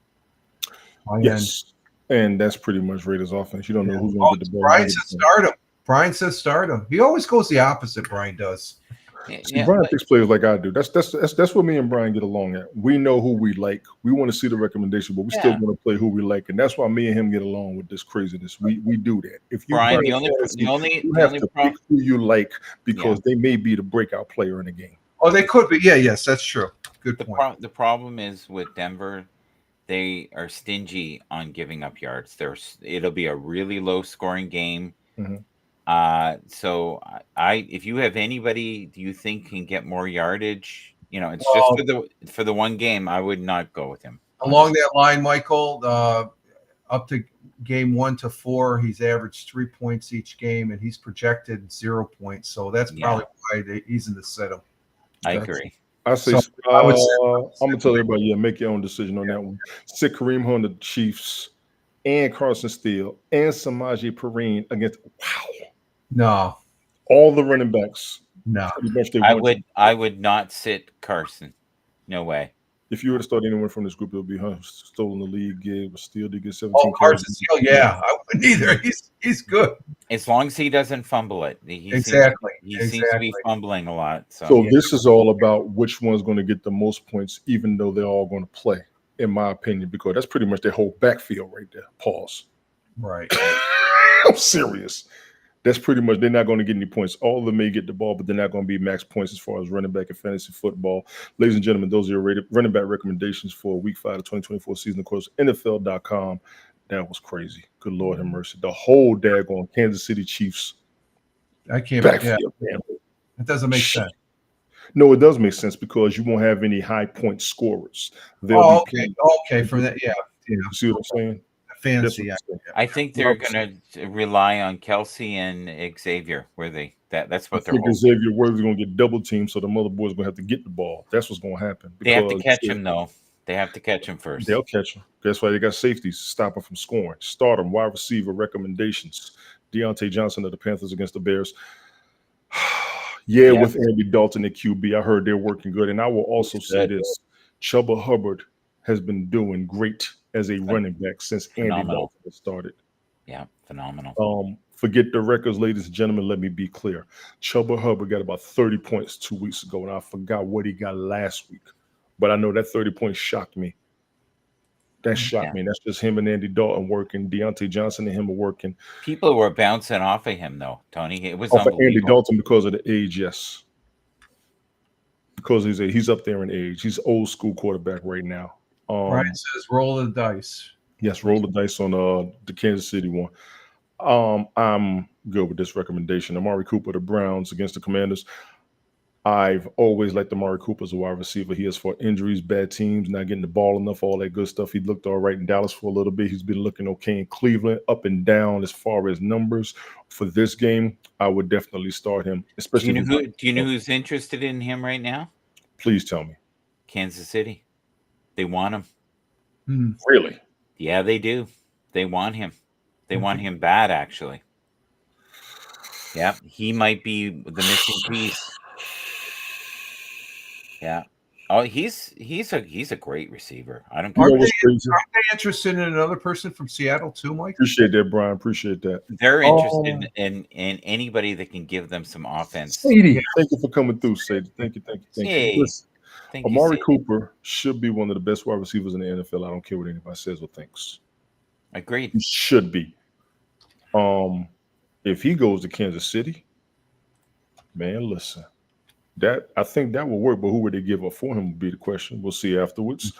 Yes. And that's pretty much Raiders offense. You don't know who's going to get the ball. Brian says start him. Brian says start him. He always goes the opposite. Brian does. See, Brian picks players like I do. That's what me and Brian get along at. We know who we like. We want to see the recommendation, but we still want to play who we like, and that's why me and him get along with this craziness. We do that. If you Brian, you have to pick who you like because they may be the breakout player in the game. Oh, they could be. Yes, that's true. Good point. The problem is with Denver, they are stingy on giving up yards. It'll be a really low scoring game. Mm-hmm. So if you have anybody do you think can get more yardage, it's just for the one game, I would not go with him. Along that line, Michael, up to game 1 to 4, he's averaged 3 points each game, and he's projected 0 points. So that's probably why he's in the setup. I agree. I say, I'm gonna tell everybody, make your own decision on that one. Sit Kareem Hunt, the Chiefs, and Carson Steele, and Samaje Perine against No. All the running backs. No. I would not sit Carson. No way. If you were to start anyone from this group, it would be Hunt. Stolen the league, gave Steele to get 17. Carson Steele, I wouldn't either. He's good. As long as he doesn't fumble it. He seems to be fumbling a lot. So this is all about which one's going to get the most points, even though they're all going to play, in my opinion, because that's pretty much their whole backfield right there. Pause. Right. I'm serious. That's pretty much, they're not going to get any points. All of them may get the ball, but they're not going to be max points as far as running back in fantasy football. Ladies and gentlemen, those are your running back recommendations for Week 5 of the 2024 season. Of course, NFL.com. That was crazy. Good Lord have mercy. The whole daggone Kansas City Chiefs. I can't. Backfield. It doesn't make sense. No, it does make sense because you won't have any high point scorers. Okay. For that, You see what I'm saying? Fancy. I think they're going to rely on Kelsey and Xavier. That's what they're hoping. Xavier Worthy's going to get double teamed, so the mother boy's going to have to get the ball. That's what's going to happen. They have to catch him, though. They have to catch him first. They'll catch him. That's why they got safeties to stop him from scoring. Start him. Wide receiver recommendations. Deontay Johnson of the Panthers against the Bears. With Andy Dalton at QB. I heard they're working good. And I will also say this. Chuba Hubbard has been doing great as a running back since Andy Dalton has started. Yeah, phenomenal. Forget the records, ladies and gentlemen. Let me be clear. Chuba Hubbard got about 30 points 2 weeks ago, and I forgot what he got last week. But I know that 30 points shocked me. That shocked me. That's just him and Andy Dalton working. Deontay Johnson and him are working. People were bouncing off of him, though, Tony. It was off of unbelievable. Andy Dalton because of the age, yes. Because he's up there in age. He's old school quarterback right now. Brian says roll the dice. Yes, roll the dice on the Kansas City one. I'm good with this recommendation. Amari Cooper, the Browns against the Commanders. I've always liked Amari Cooper as a wide receiver. He has for injuries, bad teams, not getting the ball enough, all that good stuff. He looked all right in Dallas for a little bit. He's been looking okay in Cleveland, up and down as far as numbers. For this game, I would definitely start him. Especially. Do you know who's interested in him right now? Please tell me. Kansas City. They want him. Really? Yeah, they do. They want him. They want him bad, actually. Yeah, he might be the missing piece. Yeah. Oh, he's a great receiver. I don't You care. know Aren't they, what's crazy? aren't they interested in another person from Seattle too, Mike? Appreciate that, Brian. Appreciate that. They're interested Um, in anybody that can give them some offense. Sadie, Yeah. thank you for coming through, Sadie. Thank you, thank you, thank you. Hey, Listen, thank you, Amari Sadie. Cooper should be one of the best wide receivers in the NFL. I don't care what anybody says or thinks. Agreed. He should be. If he goes to Kansas City, man, listen. That I think that will work, but who would they give up for him would be the question. We'll see afterwards.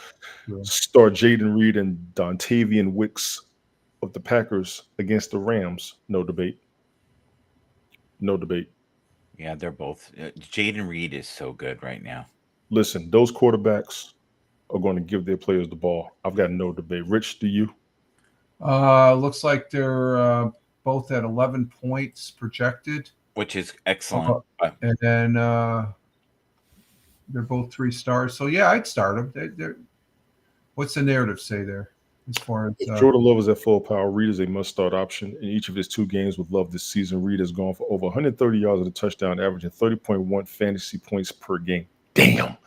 Yeah. Start Jaden Reed and Dontavian Wicks of the Packers against the Rams. No debate. No debate. Yeah, they're both. Jaden Reed is so good right now. Listen, those quarterbacks are going to give their players the ball. I've got no debate. Rich, do you? Looks like they're both at 11 points projected, Which is excellent. and then they're both 3 stars. So yeah, I'd start them. They're, what's the narrative say there as far as If Jordan Love is at full power, Reed is a must-start option. In each of his 2 games with Love this season, Reed has gone for over 130 yards and a touchdown, averaging 30.1 fantasy points per game. Damn.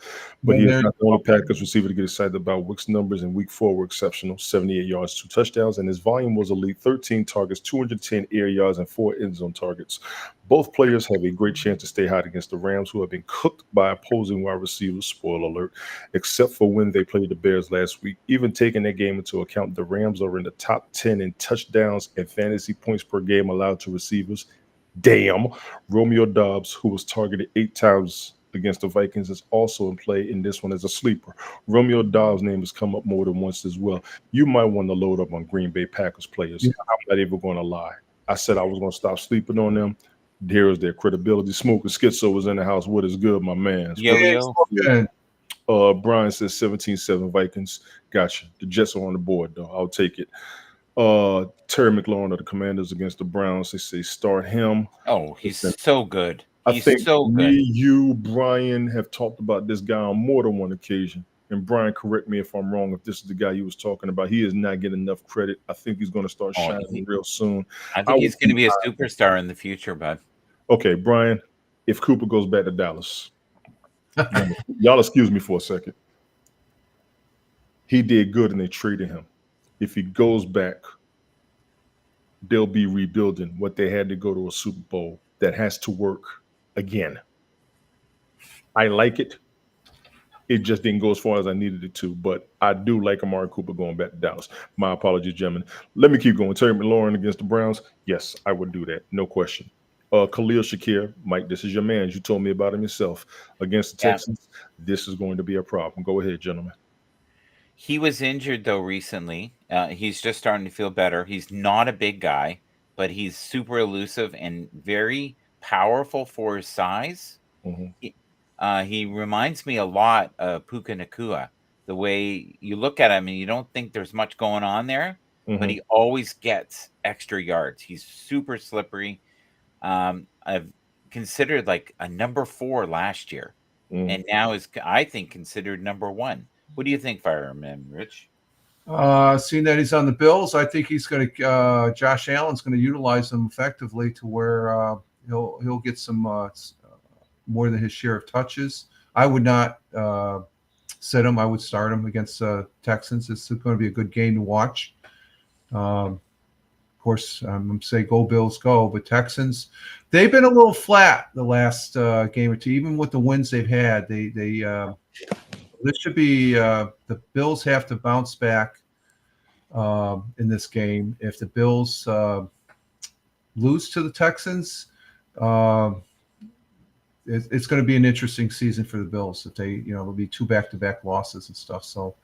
But he is not the only Packers receiver to get excited about. Wick's numbers in week 4 were exceptional: 78 yards, 2 touchdowns, and his volume was elite: 13 targets, 210 air yards, and 4 end zone targets. Both players have a great chance to stay hot against the Rams, who have been cooked by opposing wide receivers, spoiler alert, except for when they played the Bears last week. Even taking that game into account, the Rams are in the top 10 in touchdowns and fantasy points per game allowed to receivers. Damn. Romeo Dobbs, who was targeted 8 times against the Vikings, is also in play in this one as a sleeper. Romeo Dobbs' name has come up more than once as well. You might want to load up on Green Bay Packers players. Yeah. I'm not even going to lie. I said I was going to stop sleeping on them. Here is their credibility. Smoking Schizo was in the house. What is good, my man? Yo. Brian says 17-7 Vikings. Gotcha. The Jets are on the board, though. I'll take it. Terry McLaurin of the Commanders against the Browns. They say start him. Oh, he's Listen, so good. I He's think so good. you, Brian, have talked about this guy on more than one occasion. And Brian, correct me if I'm wrong. If this is the guy you was talking about, he is not getting enough credit. I think he's going to start shining real soon. I think he's going to be a superstar in the future, bud. Okay, Brian, if Cooper goes back to Dallas, y'all excuse me for a second. He did good and they traded him. If he goes back, they'll be rebuilding what they had to go to a Super Bowl. That has to work again. I like it. It just didn't go as far as I needed it to, but I do like Amari Cooper going back to Dallas. My apologies, gentlemen. Let me keep going. Terry McLaurin against the Browns. Yes, I would do that. No question. Khalil Shakir, Mike, this is your man. You told me about him yourself. Against the Texans, this is going to be a problem. Go ahead, gentlemen. He was injured, though, recently. He's just starting to feel better. He's not a big guy, but he's super elusive and very powerful for his size. He reminds me a lot of Puka Nakua. The way you look at him and you don't think there's much going on there, but he always gets extra yards. He's super slippery. I've considered like a number 4 last year, and now is, I think, considered number 1. What do you think, Fireman Rich? Seeing that he's on the Bills, I think he's going to. Josh Allen's going to utilize him effectively to where he'll get some more than his share of touches. I would not sit him. I would start him against Texans. It's going to be a good game to watch. Of course, I'm going to say go Bills, go. But Texans, they've been a little flat the last game or two. Even with the wins they've had, this should be the Bills have to bounce back in this game. If the Bills lose to the Texans, it's going to be an interesting season for the Bills. If they, it'll be 2 back-to-back losses and stuff. So,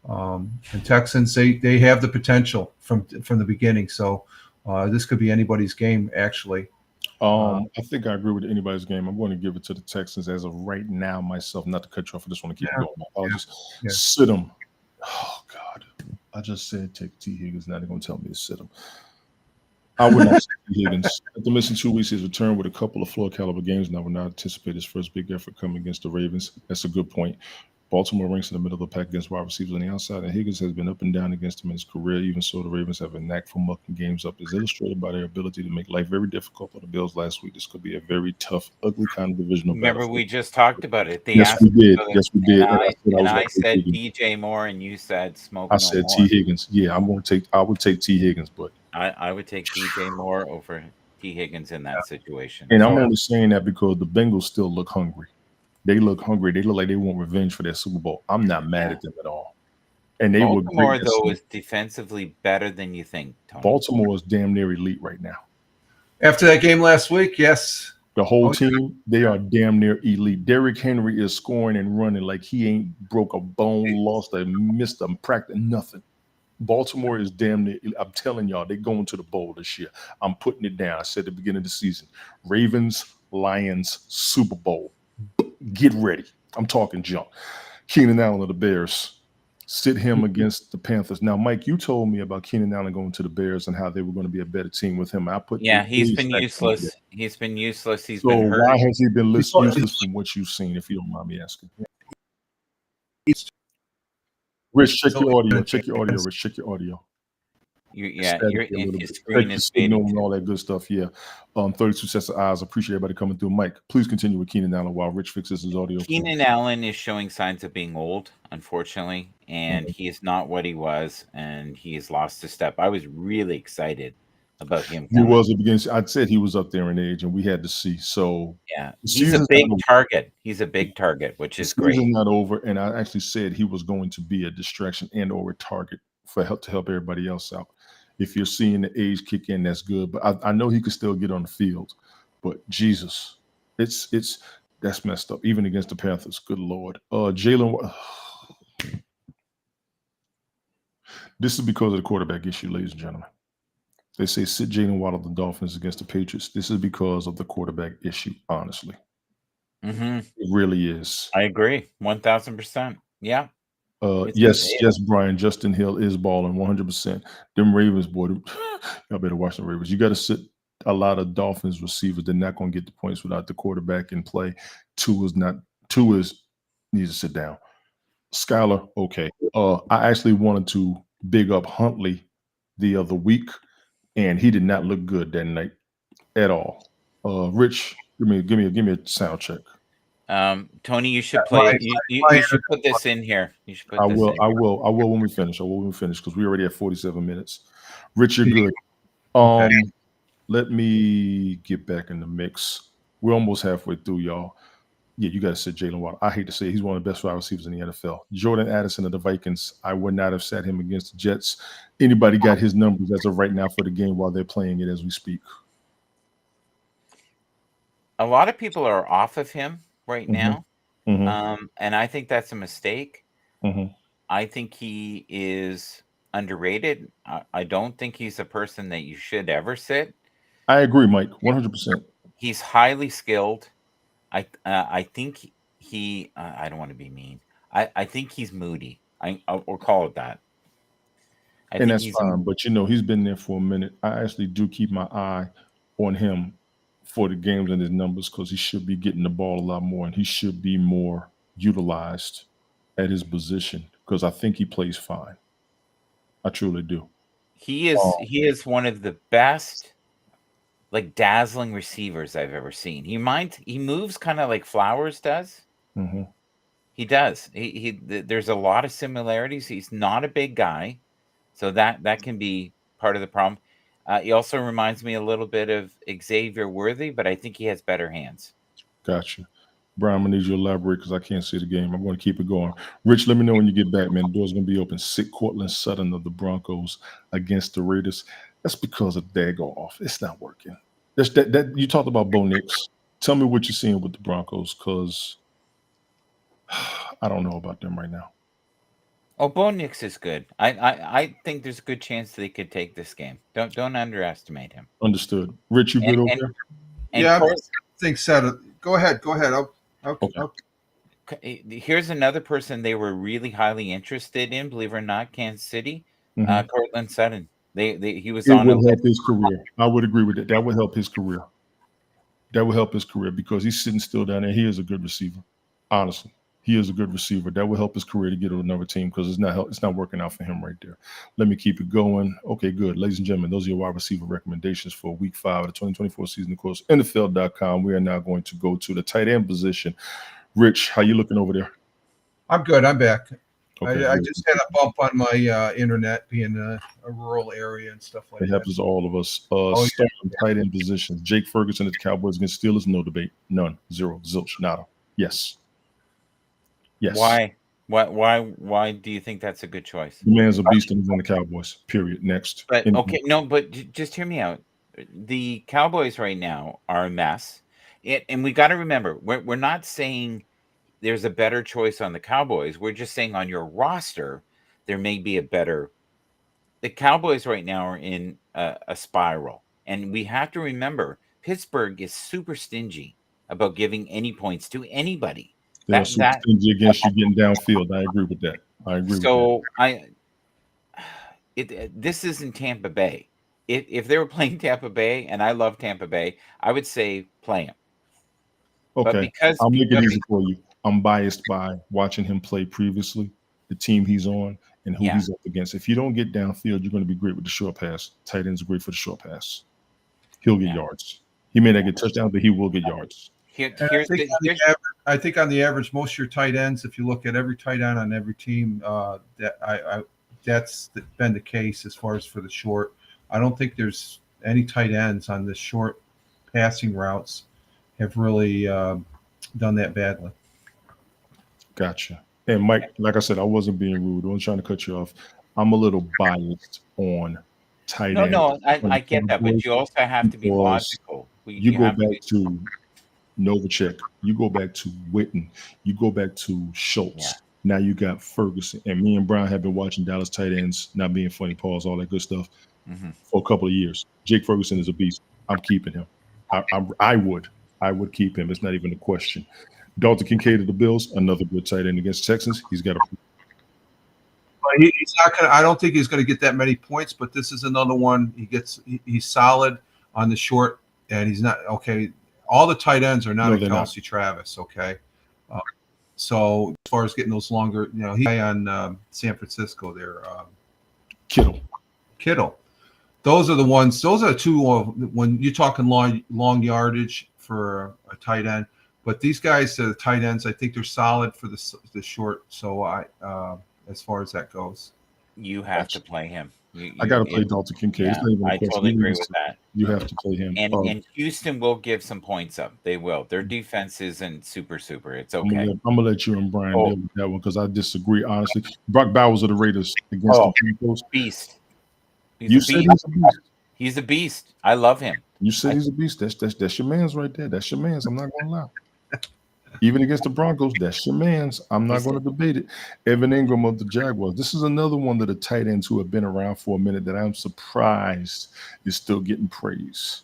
and Texans, they have the potential from the beginning. So, this could be anybody's game, actually. I think I agree with anybody's game. I'm going to give it to the Texans as of right now myself. Not to cut you off, I just want to keep going. I'll just sit them. Oh, God. I just said take T. Higgins. Now they're going to tell me to sit him. I would not sit T. Higgins. After missing 2 weeks, he's returned with a couple of floor caliber games, and I would not anticipate his first big effort coming against the Ravens. That's a good point. Baltimore ranks in the middle of the pack against wide receivers on the outside, and Higgins has been up and down against him in his career. Even so, the Ravens have a knack for mucking games up, as illustrated by their ability to make life very difficult for the Bills last week. This could be a very tough, ugly kind of divisional battle. Remember, we just talked about it. They Yes, asked we did. for the- Yes, we did. And I gonna take said Higgins. DJ Moore, and you said Smoke I No said More. T. Higgins. Yeah, I would take T. Higgins, but I would take DJ Moore over T. Higgins in that situation. and I'm only saying that because the Bengals still look hungry. They look hungry. They look like they want revenge for their Super Bowl. I'm not mad at them at all. And they Baltimore, were great. though, is defensively better than you think, Tony. Baltimore is damn near elite right now. After that game last week, yes. The whole team, they are damn near elite. Derrick Henry is scoring and running like he ain't broke a bone, lost a missed a practice, nothing. Baltimore is damn near. I'm telling y'all, they're going to the bowl this year. I'm putting it down. I said at the beginning of the season, Ravens, Lions, Super Bowl. Get ready. I'm talking junk. Keenan Allen of the Bears. Sit him against the Panthers. Now, Mike, you told me about Keenan Allen going to the Bears and how they were going to be a better team with him. He's been useless. He's been useless. He's so been hurt. why has he been useless from what you've seen, if you don't mind me asking? Rich, check your audio. Check your audio, Rich. Check your audio. Your screen is fading. And all that good stuff. Yeah. 32 sets of eyes. Appreciate everybody coming through. Mike, please continue with Keenan Allen while Rich fixes his audio. Keenan Allen is showing signs of being old, unfortunately, and he is not what he was, and he has lost a step. I was really excited about him. He was at the beginning. I said he was up there in age, and we had to see. So yeah, he's a big target. He's a big target, which is great. He's not over, and I actually said he was going to be a distraction and or a target for help to help everybody else out. If you're seeing the age kick in, that's good. But I know he could still get on the field. But Jesus, that's messed up. Even against the Panthers. Good Lord. Jalen. This is because of the quarterback issue, ladies and gentlemen. They say sit Jalen Waddle the Dolphins against the Patriots. This is because of the quarterback issue, honestly. It really is. I agree. 1,000%. Yeah. Yes, Brian. Justin Hill is balling 100%. Them Ravens, boy, y'all better watch the Ravens. You got to sit a lot of Dolphins receivers. They're not going to get the points without the quarterback in play. Two needs to sit down. Skylar, okay. I actually wanted to big up Huntley the other week, and he did not look good that night at all. Rich, give me a sound check. Tony, you should play. You should put this in here. You should put I this will. in. I will when we finish. Because we already have 47 minutes. Rich, you're good. Let me get back in the mix. We're almost halfway through, y'all. Yeah, you got to sit Jalen Waddle. I hate to say it, he's one of the best wide receivers in the NFL. Jordan Addison of the Vikings, I would not have sat him against the Jets. Anybody got his numbers as of right now for the game while they're playing it as we speak? A lot of people are off of him right now. Mm-hmm. And I think that's a mistake. Mm-hmm. I think he is underrated. I don't think he's a person that you should ever sit. I agree, Mike, 100%. He's highly skilled. I think he. I don't want to be mean. I think he's moody. We'll call it that. And that's fine. But he's been there for a minute. I actually do keep my eye on him for the games and his numbers because he should be getting the ball a lot more and he should be more utilized at his position because I think he plays fine. I truly do. He is one of the best, like, dazzling receivers I've ever seen. He moves kind of like Flowers does. Mm-hmm. He does. There's a lot of similarities. He's not a big guy, so that can be part of the problem. He also reminds me a little bit of Xavier Worthy, but I think he has better hands. Gotcha. Brian, I'm going to need you to elaborate because I can't see the game. I'm going to keep it going. Rich, let me know when you get back, man. The door's going to be open. Sit Cortland Sutton of the Broncos against the Raiders. That's because of daggone off. It's not working. That you talked about Bo Nix. Tell me what you're seeing with the Broncos because I don't know about them right now. Oh, Bo Nix is good. I think there's a good chance they could take this game. Don't underestimate him. Understood. Rich, you good over there? Yeah, I think so. Go ahead. Here's another person they were really highly interested in, believe it or not, Kansas City. Cortland Sutton. He was on. It would help his career. I would agree with that. That would help his career. That would help his career because he's sitting still down there. He is a good receiver, honestly. He is a good receiver. That will help his career to get to another team because it's not working out for him right there. Let me keep it going. Okay, good. Ladies and gentlemen, those are your wide receiver recommendations for week 5 of the 2024 season. Of course, NFL.com. We are now going to go to the tight end position. Rich, how you looking over there? I'm good. I'm back. Okay, I good. just had a bump on my internet being a rural area and stuff like It that. happens to all of us. yeah. Starting tight end positions. Jake Ferguson at the Cowboys against Steelers. No debate. None. Zero. Zilch. Nada. Yes. Yes. Why? Why do you think that's a good choice? The man's a beast and he's on the Cowboys. Period. Next. But okay, no, but just hear me out. The Cowboys right now are a mess. And we got to remember, we're not saying there's a better choice on the Cowboys. We're just saying on your roster, there may be a better. The Cowboys right now are in a spiral. And we have to remember, Pittsburgh is super stingy about giving any points to anybody. They're super stingy against you getting downfield. I agree with that. So this isn't Tampa Bay. If they were playing Tampa Bay, and I love Tampa Bay, I would say play him. Okay, I'll make it easy for you. I'm biased by watching him play previously, the team he's on, and who he's up against. If you don't get downfield, you're going to be great with the short pass. Tight end's great for the short pass. He'll get yards. He may not get touchdowns, but he will get yards. I think on the average, most of your tight ends, if you look at every tight end on every team, that's been the case as far as for the short. I don't think there's any tight ends on the short passing routes have really done that badly. Gotcha. And Mike, like I said, I wasn't being rude. I wasn't trying to cut you off. I'm a little biased on tight end. No, I get that, but you also have to be logical. You go back to Novacek, you go back to Witten, you go back to Schultz. Yeah. Now you got Ferguson. And me and Brian have been watching Dallas tight ends, not being funny, pause, all that good stuff, for a couple of years. Jake Ferguson is a beast. I'm keeping him. I would keep him. It's not even a question. Dalton Kincaid of the Bills, another good tight end against Texans. He's got a. He's not gonna. I don't think he's going to get that many points, but this is another one. He's solid on the short, and he's not okay. All the tight ends are not a Kelsey Travis. Okay, so as far as getting those longer, he's on San Francisco there. Kittle. Those are the ones. Those are two. When you're talking long yardage for a tight end. But these guys, the tight ends, I think they're solid for the short. So as far as that goes, you have to play him. I got to play Dalton Kincaid. Yeah, I totally agree with that. You have to play him. And Houston will give some points up. They will. Their defense isn't super. It's okay. I'm gonna let you and Brian deal with that one because I disagree honestly. Brock Bowers of the Raiders against the Broncos. Beast. He's a beast. He's a beast. I love him. You said he's a beast. That's your man's right there. That's your man's. I'm not gonna lie. Even against the Broncos, that's your man's. I'm not going to debate it. Evan Ingram of the Jaguars. This is another one of the tight ends who have been around for a minute that I'm surprised is still getting praise.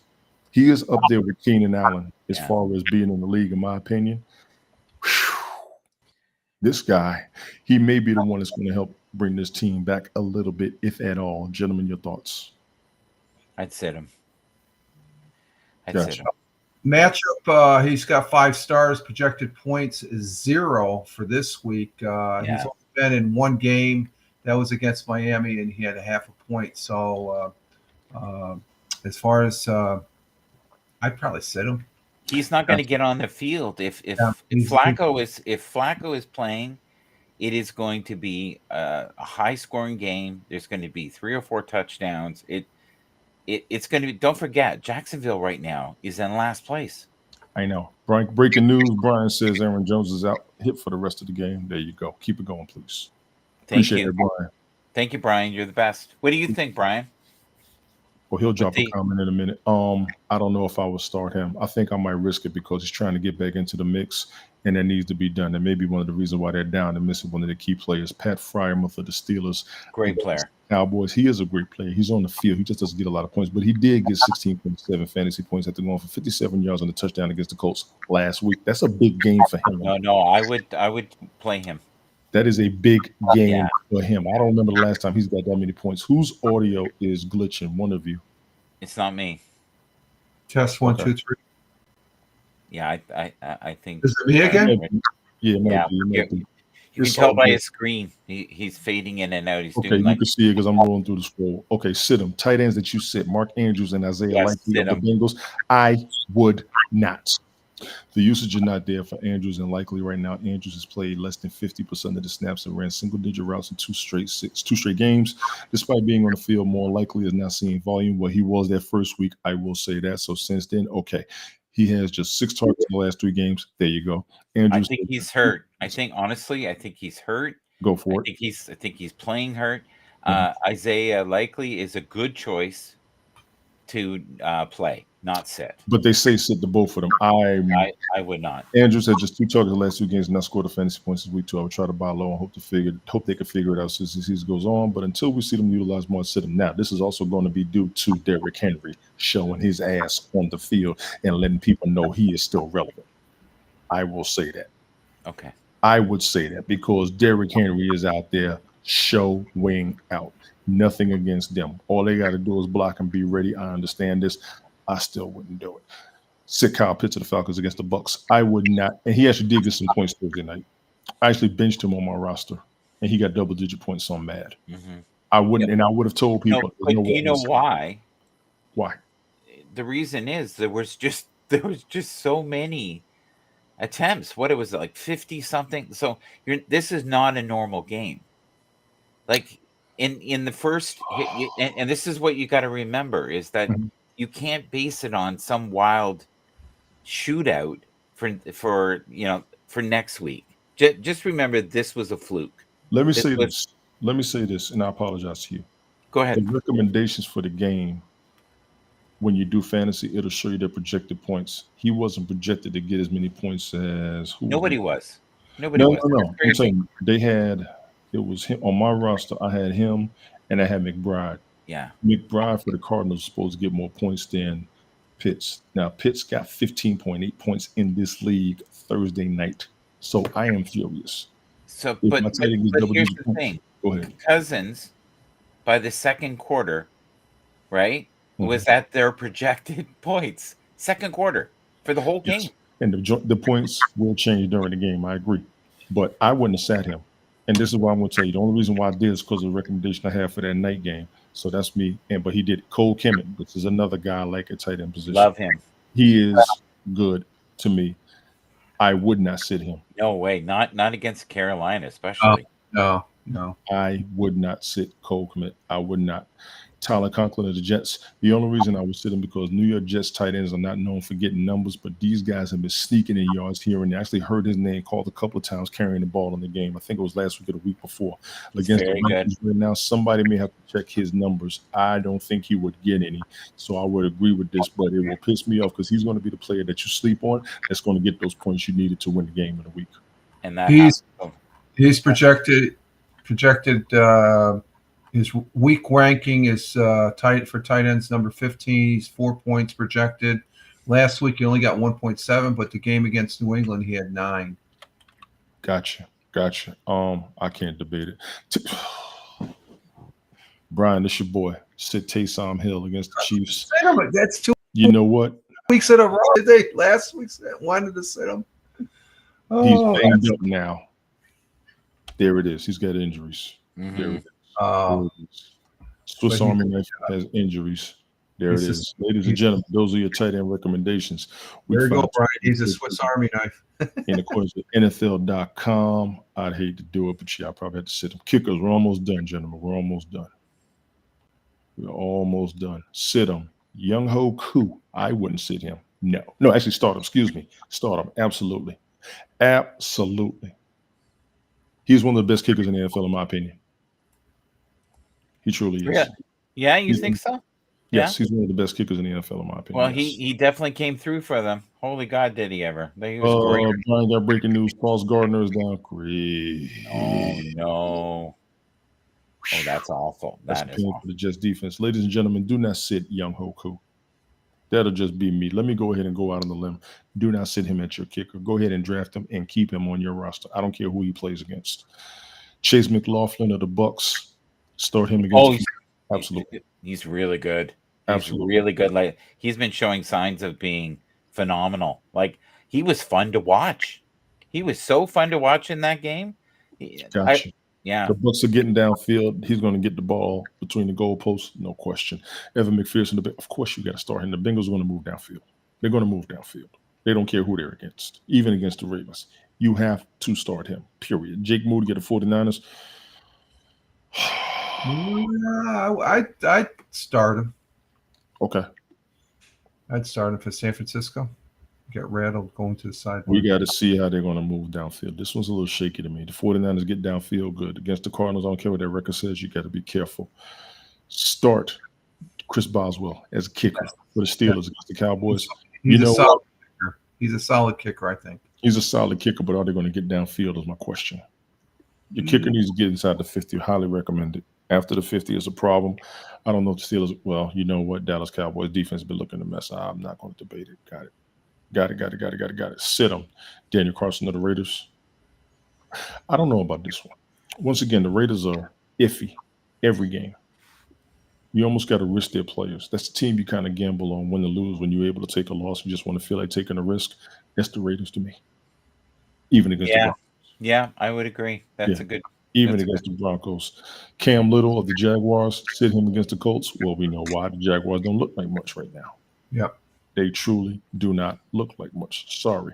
He is up there with Keenan Allen as far as being in the league, in my opinion. Whew. This guy, he may be the one that's going to help bring this team back a little bit, if at all. Gentlemen, your thoughts? I'd sit him. Matchup, he's got 5 stars. Projected points is 0 for this week. He's only been in one game. That was against Miami, and he had a half a point. So as far as I'd probably sit him. He's not going to get on the field. If Flacco is playing, it is going to be a high-scoring game. There's going to be 3 or 4 touchdowns. It's going to be. Don't forget, Jacksonville right now is in last place. I know. Breaking news: Brian says Aaron Jones is out hit for the rest of the game. There you go. Keep it going, please. Appreciate it, Brian. Thank you, Brian. You're the best. What do you think, Brian? Well, he'll drop a comment in a minute. I don't know if I would start him. I think I might risk it because he's trying to get back into the mix, and that needs to be done. And maybe one of the reasons why they're down and missing one of the key players, Pat Fryermuth of the Steelers. Great player. Cowboys. He is a great player. He's on the field. He just doesn't get a lot of points, but he did get 16.7 fantasy points after going for 57 yards on the touchdown against the Colts last week. That's a big game for him. No, I would play him. That is a big game for him. I don't remember the last time he's got that many points. Whose audio is glitching? One of you. It's not me. Test 1, 2, 3. Yeah, I think. Is it me again? Yeah, it might Yeah, be. It might be. you can It's tell all by good. his screen. He's fading in and out. He's Okay, doing you like, can see it because I'm rolling through the scroll. Okay, sit them. Tight ends that you sit, Mark Andrews and Isaiah yes, Likely sit of the him. Bengals. I would not. The usage is not there for Andrews and Likely right now. Andrews has played less than 50% of the snaps and ran single-digit routes in two straight games. Despite being on the field, more likely is not seeing volume. Well, he was that first week. I will say that. So since then, okay, he has just 6 targets in the last 3 games. There you go. I Andrews, think he's hurt. I think honestly, I think he's hurt. go for it. I think he's playing hurt. Mhm. Isaiah Likely is a good choice to play, not sit. But they say sit the both of them. I would not. Andrews had just 2 targets the last 2 games and not scored the fantasy points this week too. I would try to buy low and hope they can figure it out as the season goes on. But until we see them utilize more, sit them now. This is also going to be due to Derrick Henry showing his ass on the field and letting people know he is still relevant. I will say that. Okay. I would say that because Derrick Henry is out there showing out. Nothing against them. All they got to do is block and be ready. I understand this. I still wouldn't do it. Sit Kyle Pitts of the Falcons against the Bucks. I would not. And he actually did get some points Thursday night. I actually benched him on my roster, and he got double-digit points. So I'm mad. Mhm. I wouldn't, and I would have told No, people. There's but no do way you I'm know gonna sit. why? Why? The reason is there was just so many attempts. What it was like 50 something. So this is not a normal game. Like in the first and this is what you got to remember is that Mhm. you can't base it on some wild shootout for next week. Just remember this was a fluke. Let me This say was this. Let me say this, and I apologize to you. Go The ahead. recommendations for the game when you do fantasy, it'll show you their projected points. He wasn't projected to get as many points as who was. Nobody was. Nobody No, was. no, That's no. I'm crazy. saying they had it was him on my roster. I had him and I had McBride. Yeah. McBride for the Cardinals is supposed to get more points than Pitts. Now Pitts got 15.8 points in this league Thursday night. So I am furious. So, If but my tight end gets but double here's digit the points, thing: go ahead. Cousins, by the second quarter, right, Mhm. was at their projected points. Second quarter for the whole Yes. game. And the points will change during the game. I agree. But I wouldn't have sat him. And this is why I'm going to tell you. The only reason why I did is because of the recommendation I had for that night game. So that's me. But he did Cole Kemet. This is another guy like a tight end position. Love him. He is good to me. I would not sit him. No way. Not against Carolina, Oh, especially. no. I would not sit Cole Kmet. I would not. Tyler Conklin of the Jets. The only reason I would sit him because New York Jets tight ends are not known for getting numbers, but these guys have been sneaking in yards here and there. I actually heard his name called a couple of times carrying the ball in the game. I think it was last week or the week before. He's Against the very good. Vikings right now, somebody may have to check his numbers. I don't think he would get any. So I would agree with this, but it will piss me off because he's going to be the player that you sleep on that's going to get those points you needed to win the game in a week. And that He's happened. he's projected his week ranking is tight for tight ends number 15. He's 4 points projected. Last week he only got 1.7, but the game against New England he had 9. Gotcha. I can't debate it. Brian, this your boy. Sit Taysom Hill against the Chiefs. Sit him. That's 2 You know what? weeks in a row. Did they last week wanted to sit him? He's Oh, banged up now. There it is. He's got injuries. Mhm. There it is. oh, There it is. Swiss But he- Army knife has injuries. There it He's a- is. Ladies and gentlemen, those are your tight end recommendations. there you go, found Brian. He's a Swiss Army knife. in accordance with NFL.com. I'd hate to do it, but yeah, I probably had to sit them. Kickers, we're almost done, gentlemen. We're almost done. We're almost done. Sit him. Young Ho Koo. I wouldn't sit him. No, actually start him. Excuse me. Start him. Absolutely. Absolutely. He's one of the best kickers in the NFL, in my opinion. He truly is. Yeah, you He's think one- so? Yes, he's one of the best kickers in the NFL, in my opinion. Well, yes. he definitely came through for them. Holy God, did he ever? He was great. Brian got breaking news. Sauce Gardner is down. Great. Oh no. Oh, that's awful. That's That is pain awful. for the Jets defense. Ladies and gentlemen, do not sit Young Hoku. That'll just be me. Let me go ahead and go out on the limb. Do not sit him at your kicker. Go ahead and draft him and keep him on your roster. I don't care who he plays against. Chase McLaughlin of the Bucks. Start him against. Oh, absolutely. He's really good. He's Absolutely. really good. Like he's been showing signs of being phenomenal. Like he was fun to watch. He was so fun to watch in that game. Gotcha. Yeah. The Bucks are getting downfield. He's going to get the ball between the goalposts, no question. Evan McPherson, of course, you got to start him. The Bengals are going to move downfield. They're going to move downfield. They don't care who they're against, even against the Ravens. You have to start him, period. Jake Moody get the 49ers. I'd start him. Okay. I'd start him for San Francisco. Get rattled going to the sideline. We got to see how they're going to move downfield. This one's a little shaky to me. The 49ers get downfield good. Against the Cardinals, I don't care what their record says. You got to be careful. Start Chris Boswell as a kicker for the Steelers against the Cowboys. He's a solid kicker. He's a solid kicker, I think. He's a solid kicker, but are they going to get downfield is my question. Your kicker needs to get inside the 50. Highly recommended. After the 50 is a problem. I don't know if the Steelers, well, you know what? Dallas Cowboys defense has been looking a mess. I'm not going to debate it. Got it. Sit them. Daniel Carson of the Raiders. I don't know about this one. Once again, the Raiders are iffy every game. You almost got to risk their players. That's the team you kind of gamble on win or lose when you're able to take a loss. You just want to feel like taking a risk. That's the Raiders to me. Even against the Broncos. Yeah, I would agree. That's a good. Even against the Broncos. Cam Little of the Jaguars, sit him against the Colts. Well, we know why. The Jaguars don't look like much right now. Yep. They truly do not look like much. Sorry.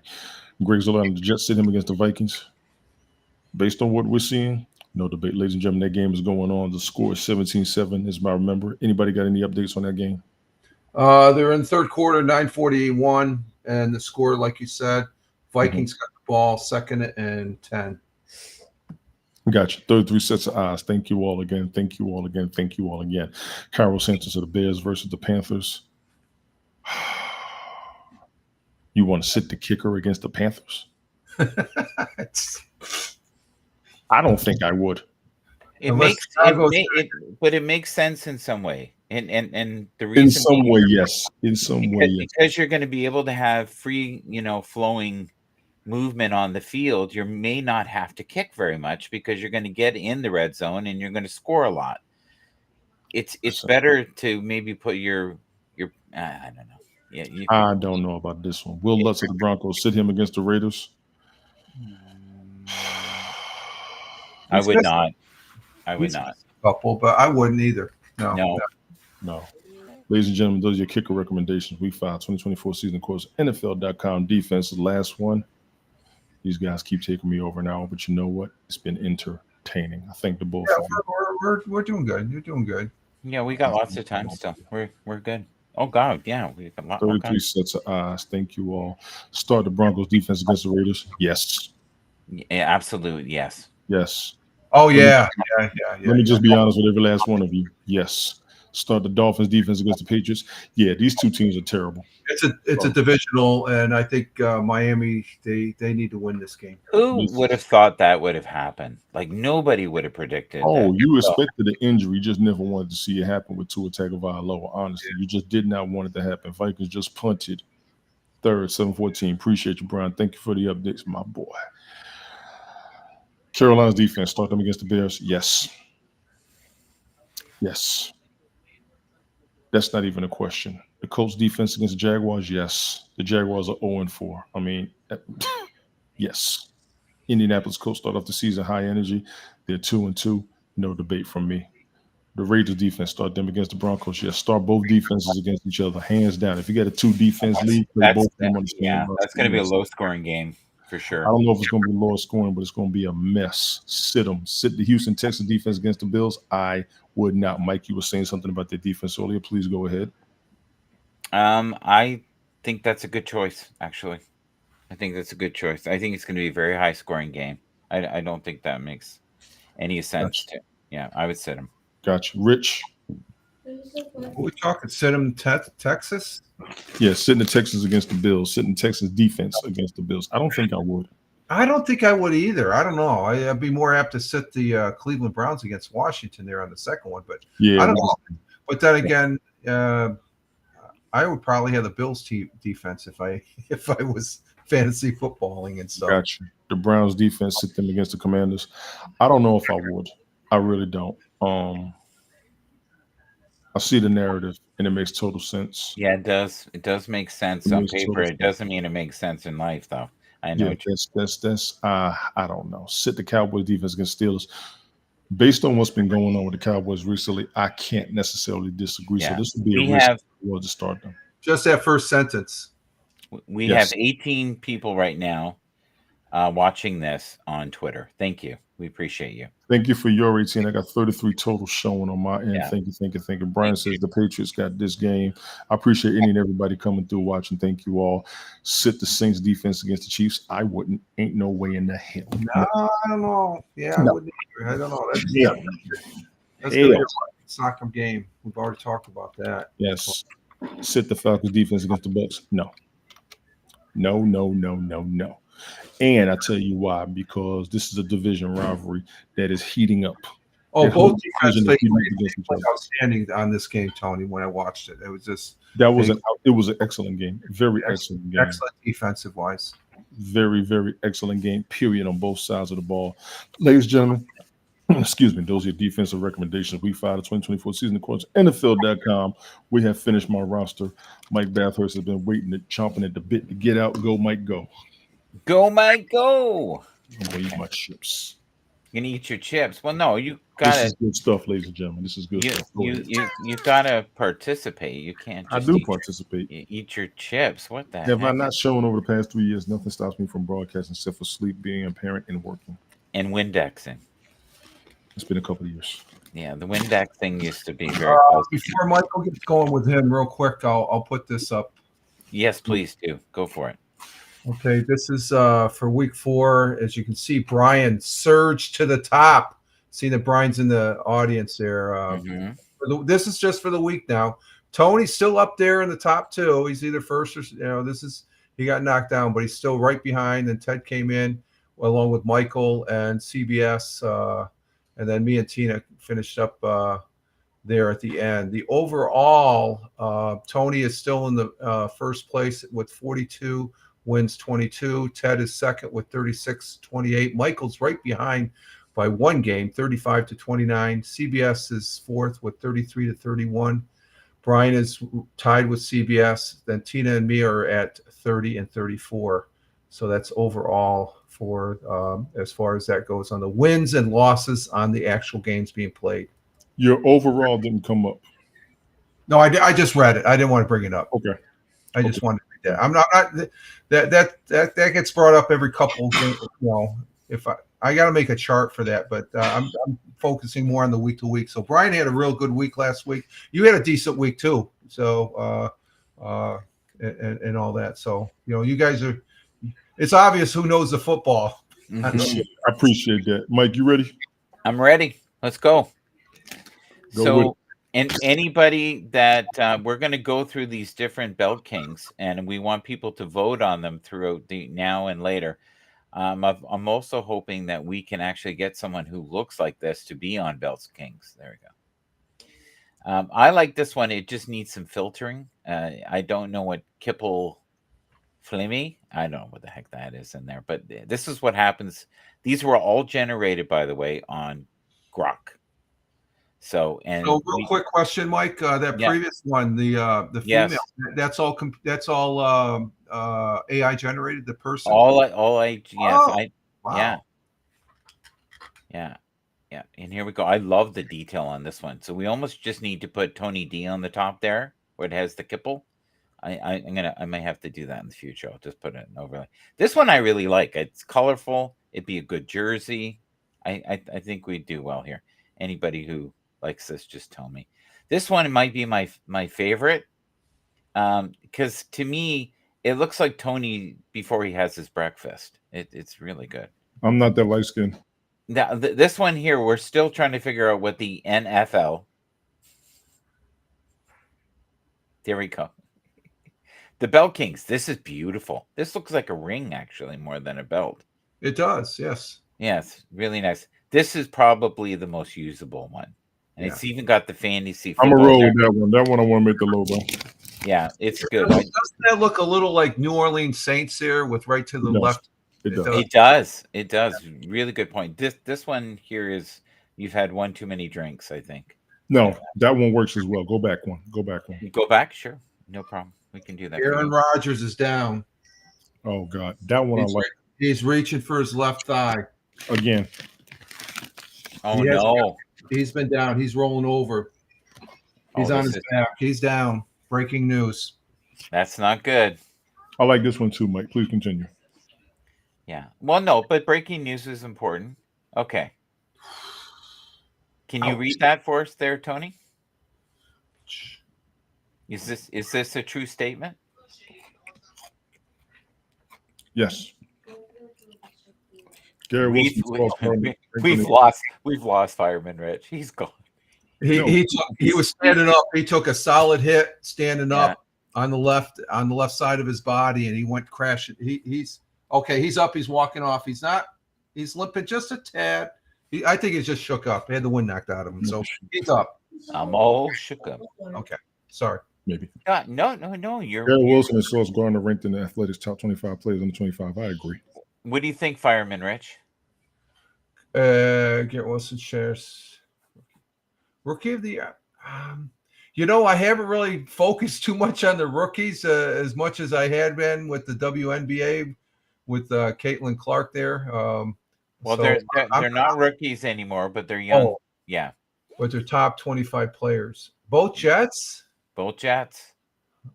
Greg Zola and the Jets sit him against the Vikings. Based on what we're seeing, no debate, ladies and gentlemen. That game is going on. The score is 17-7, as I remember. Anybody got any updates on that game? They're in the third quarter, 9:48-1, and the score, like you said, Vikings got the ball, 2nd and 10. Gotcha. 33 sets of eyes. Thank you all again. Thank you all again. Thank you all again. Cairo Santos of the Bears versus the Panthers. You want to sit the kicker against the Panthers? I don't think I would. It makes sense in some way, and the reason in some way, yes, because you're going to be able to have free, flowing movement on the field. You may not have to kick very much because you're going to get in the red zone and you're going to score a lot. It's better to maybe put your I don't know. Yeah, I don't know about this one. Will Lutz of the Broncos sit him against the Raiders? I would not. Couple, but I wouldn't either. No. Ladies and gentlemen, those are your kicker recommendations. Week 5, 2024 season course. NFL.com defense is the last one. These guys keep taking me over now, but you know what? It's been entertaining. I thank the both of you. We're doing good. You're doing good. Yeah, we got lots of time still. We're good. Oh God, yeah, we got a lot. 33 sets of eyes. Thank you all. Start the Broncos defense against the Raiders. Yes. Yeah, absolutely. Yes. Yes. Oh yeah. Let me just be honest with every last one of you. Yes. Start the Dolphins defense against the Patriots. Yeah, these two teams are terrible. It's a divisional, and I think Miami they need to win this game. Who would have thought that would have happened? Like nobody would have predicted. Oh, you expected the injury, you just never wanted to see it happen with Tua Tagovailoa. Honestly, you just did not want it to happen. Vikings just punted. 3rd, 7-14. Appreciate you, Brian. Thank you for the updates, my boy. Carolina's defense, start them against the Bears. Yes. That's not even a question. The Colts defense against the Jaguars, yes. The Jaguars are 0-4. I mean, yes. Indianapolis Colts start off the season high energy. They're 2-2. No debate from me. The Raiders defense, start them against the Broncos. Yes, start both defenses against each other, hands down. If you got a 2-defense lead, play both of them on the same. That's going to be a low-scoring game for sure. I don't know if it's going to be lower scoring, but it's going to be a mess. Sit them. Sit the Houston Texans defense against the Bills. I would not. Mike, you were saying something about their defense earlier. Please go ahead. I think that's a good choice, actually. I think that's a good choice. I think it's going to be a very high-scoring game. I don't think that makes any sense. Yeah, I would sit him. Gotcha. Rich? We're talking sit them Texas? Yeah, sitting the Texans against the Bills. Sitting Texans defense against the Bills. I don't think I would. I don't think I would either. I don't know. I'd be more apt to sit the Cleveland Browns against Washington there on the second one. But yeah, I don't know. But then again, I would probably have the Bills defense if I was fantasy footballing and stuff. Gotcha. The Browns defense, sit them against the Commanders. I don't know if I would. I really don't. I see the narrative, and it makes total sense. Yeah, it does. It does make sense on paper. It doesn't mean it makes sense in life, though. I know. Yeah, that's I don't know. Sit the Cowboys defense against Steelers. Based on what's been going on with the Cowboys recently, I can't necessarily disagree. So Yeah, this would be we a risk have to start them. Just that first sentence. we Yes. have 18 people right now watching this on Twitter. Thank you. We appreciate you. Thank you for your 18. I got 33 total showing on my end. Yeah. Thank you. Brian says the Patriots got this game. I appreciate any and everybody coming through watching. Thank you all. Sit the Saints defense against the Chiefs. I wouldn't. Ain't no way in the hell. No, I don't know. Yeah, I No. wouldn't either. I don't know. That's Yeah. gonna be a soccer game. We've already talked about that. Yes. Sit the Falcons defense against the Bucks. No. No. And I tell you why, because this is a division rivalry that is heating up. Oh, That whole both division defense is heating up against each played other. outstanding on this game, Tony. When I watched it, it was just It was an excellent game. Very excellent game. excellent defensive wise. Very excellent game, period, on both sides of the ball. Ladies and gentlemen, excuse me, those are your defensive recommendations. Week 5 of 2024 season, of course, NFL.com. We have finished my roster. Mike Bathurst has been chomping at the bit to get out. Go, Mike, go. Go, Mike, go. I'm going to eat my chips. You're going to eat your chips. Well, no, you This got is to. good stuff, ladies and gentlemen. This is good stuff. Go ahead. You got to participate. You can't I just do participate. eat your chips. What the Have I heck? not shown over the past 3 years? Nothing stops me from broadcasting except for sleep, being a parent, and working. And Windexing. It's been a couple of years. Yeah, the Windex thing used to be very Before Michael gets going with him, real quick, I'll put this up. Yes, please do. Go for it. Okay, this is for week 4. As you can see, Brian surged to the top. See that Brian's in the audience there. This is just for the week now. Tony's still up there in the top 2. He's either first or he got knocked down, but he's still right behind. And Ted came in along with Michael and CBS, and then me and Tina finished up there at the end. The overall, Tony is still in the first place with 42 wins, 22. Ted is second with 36-28. Michael's right behind by 1 game, 35-29. CBS is fourth with 33-31. Brian is tied with CBS. Then Tina and me are at 30 and 34. So that's overall for as far as that goes on the wins and losses on the actual games being played. Your overall didn't come up. No, I just read it. I didn't want to bring it up. Okay. I just wanted to read that. I'm not that gets brought up every couple of games. If I got to make a chart for that, but I'm focusing more on the week to week. So Brian had a real good week last week. You had a decent week too. So and all that. So you guys are. It's obvious who knows the football. Mhm. I appreciate that. Mike, you ready? I'm ready. Let's go. Go with it. And anybody that we're going to go through these different belt kings, and we want people to vote on them throughout the now and later. I'm also hoping that we can actually get someone who looks like this to be on Belts Kings. There we go. I like this one. It just needs some filtering. I don't know what Kipple Flimmy. I don't know what the heck that is in there, but this is what happens. These were all generated, by the way, on Grok. So real quick question, Mike. That previous one, the female, that's all AI generated. The person, yeah. And here we go. I love the detail on this one. So we almost just need to put Tony D on the top there, where it has the Kipple. I may have to do that in the future. I'll just put it in overlay. This one I really like. It's colorful. It'd be a good jersey. I think we'd do well here. Anybody who likes this, just tell me. This one might be my favorite, because to me it looks like Tony before he has his breakfast. It's really good. I'm not that light skinned. Now this one here, we're still trying to figure out what the NFL. There we go. The Belt Kings. This is beautiful. This looks like a ring, actually, more than a belt. It does, yes. Yes, really nice. This is probably the most usable one. And it's even got the fantasy football. I'm a roll with that one. That one I want to make the logo. Yeah, it's good. Doesn't that look a little like New Orleans Saints here with right to the left? It does. It does. Really good point. This one here is you've had one too many drinks, I think. No, that one works as well. Go back one. Go back? Sure. No problem. We can do that. Aaron Rodgers is down. Oh God, that one I like. He's reaching for his left thigh. Again, Oh He has- no. He's been down. He's rolling over. He's Oh, on his back. He's down. Breaking news. that's not good. I like this one too, Mike. Please continue. Yeah. Well, no, but breaking news is important. Okay. Can you Ouch. read that for us there, Tony? Is this a true statement? Yes. Gary Wilson. We've lost Fireman Rich. He's gone. He was standing up. He took a solid hit standing Yeah. up on the left side of his body, and he went crashing. He's okay. He's up. He's walking off. He's not. He's limping just a tad. I think he's just shook up. He had the wind knocked out of him, so he's up. I'm all shook up. Okay, sorry. Maybe. No. Gary Wilson is Sauce Gardner ranked in the Athletics top 25 players under 25. I agree. What do you think, Fireman Rich? Gary Wilson shares rookie of the year. I haven't really focused too much on the rookies as much as I had been with the WNBA with Caitlin Clark there. Well, so they're not rookies anymore, but they're young. Oh. Yeah. But they're top 25 players. Both Jets. Both Jets.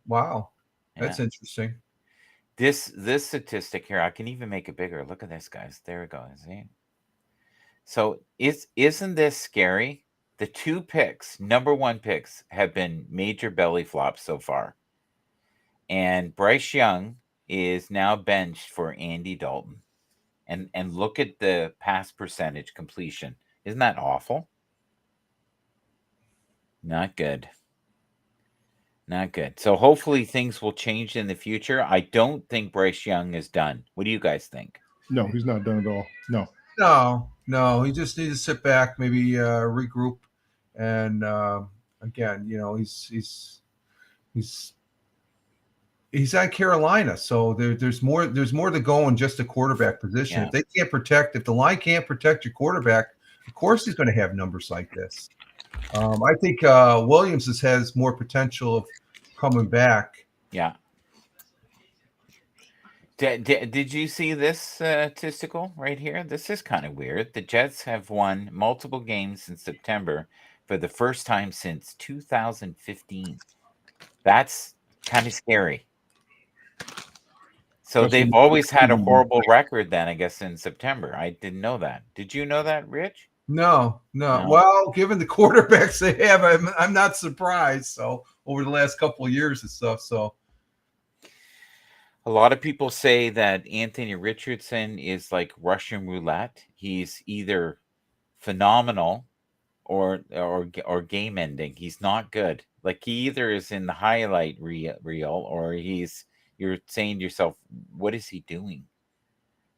Wow, that's Yeah. interesting. This statistic here, I can even make it bigger. Look at this, guys. There we go. See? So isn't this scary? The two picks, number one picks, have been major belly flops so far. And Bryce Young is now benched for Andy Dalton. And look at the pass percentage completion. Isn't that awful? Not good. Not good. So hopefully things will change in the future. I don't think Bryce Young is done. What do you guys think? No, he's not done at all. No. No. He just needs to sit back, maybe regroup, and again, he's at Carolina, so there's more to go in just the quarterback position. Yeah. If the line can't protect your quarterback, of course he's going to have numbers like this. I think Williams has more potential of coming back. Yeah. Did you see this statistical right here? This is kind of weird. The Jets have won multiple games in September for the first time since 2015. That's kind of scary. So they've always had a horrible record then, I guess, in September. I didn't know that. Did you know that, Rich? No. Well, given the quarterbacks they have, I'm not surprised. So over the last couple of years and stuff. So a lot of people say that Anthony Richardson is like Russian roulette. He's either phenomenal or game ending. He's not good. Like he either is in the highlight reel or you're saying to yourself, what is he doing?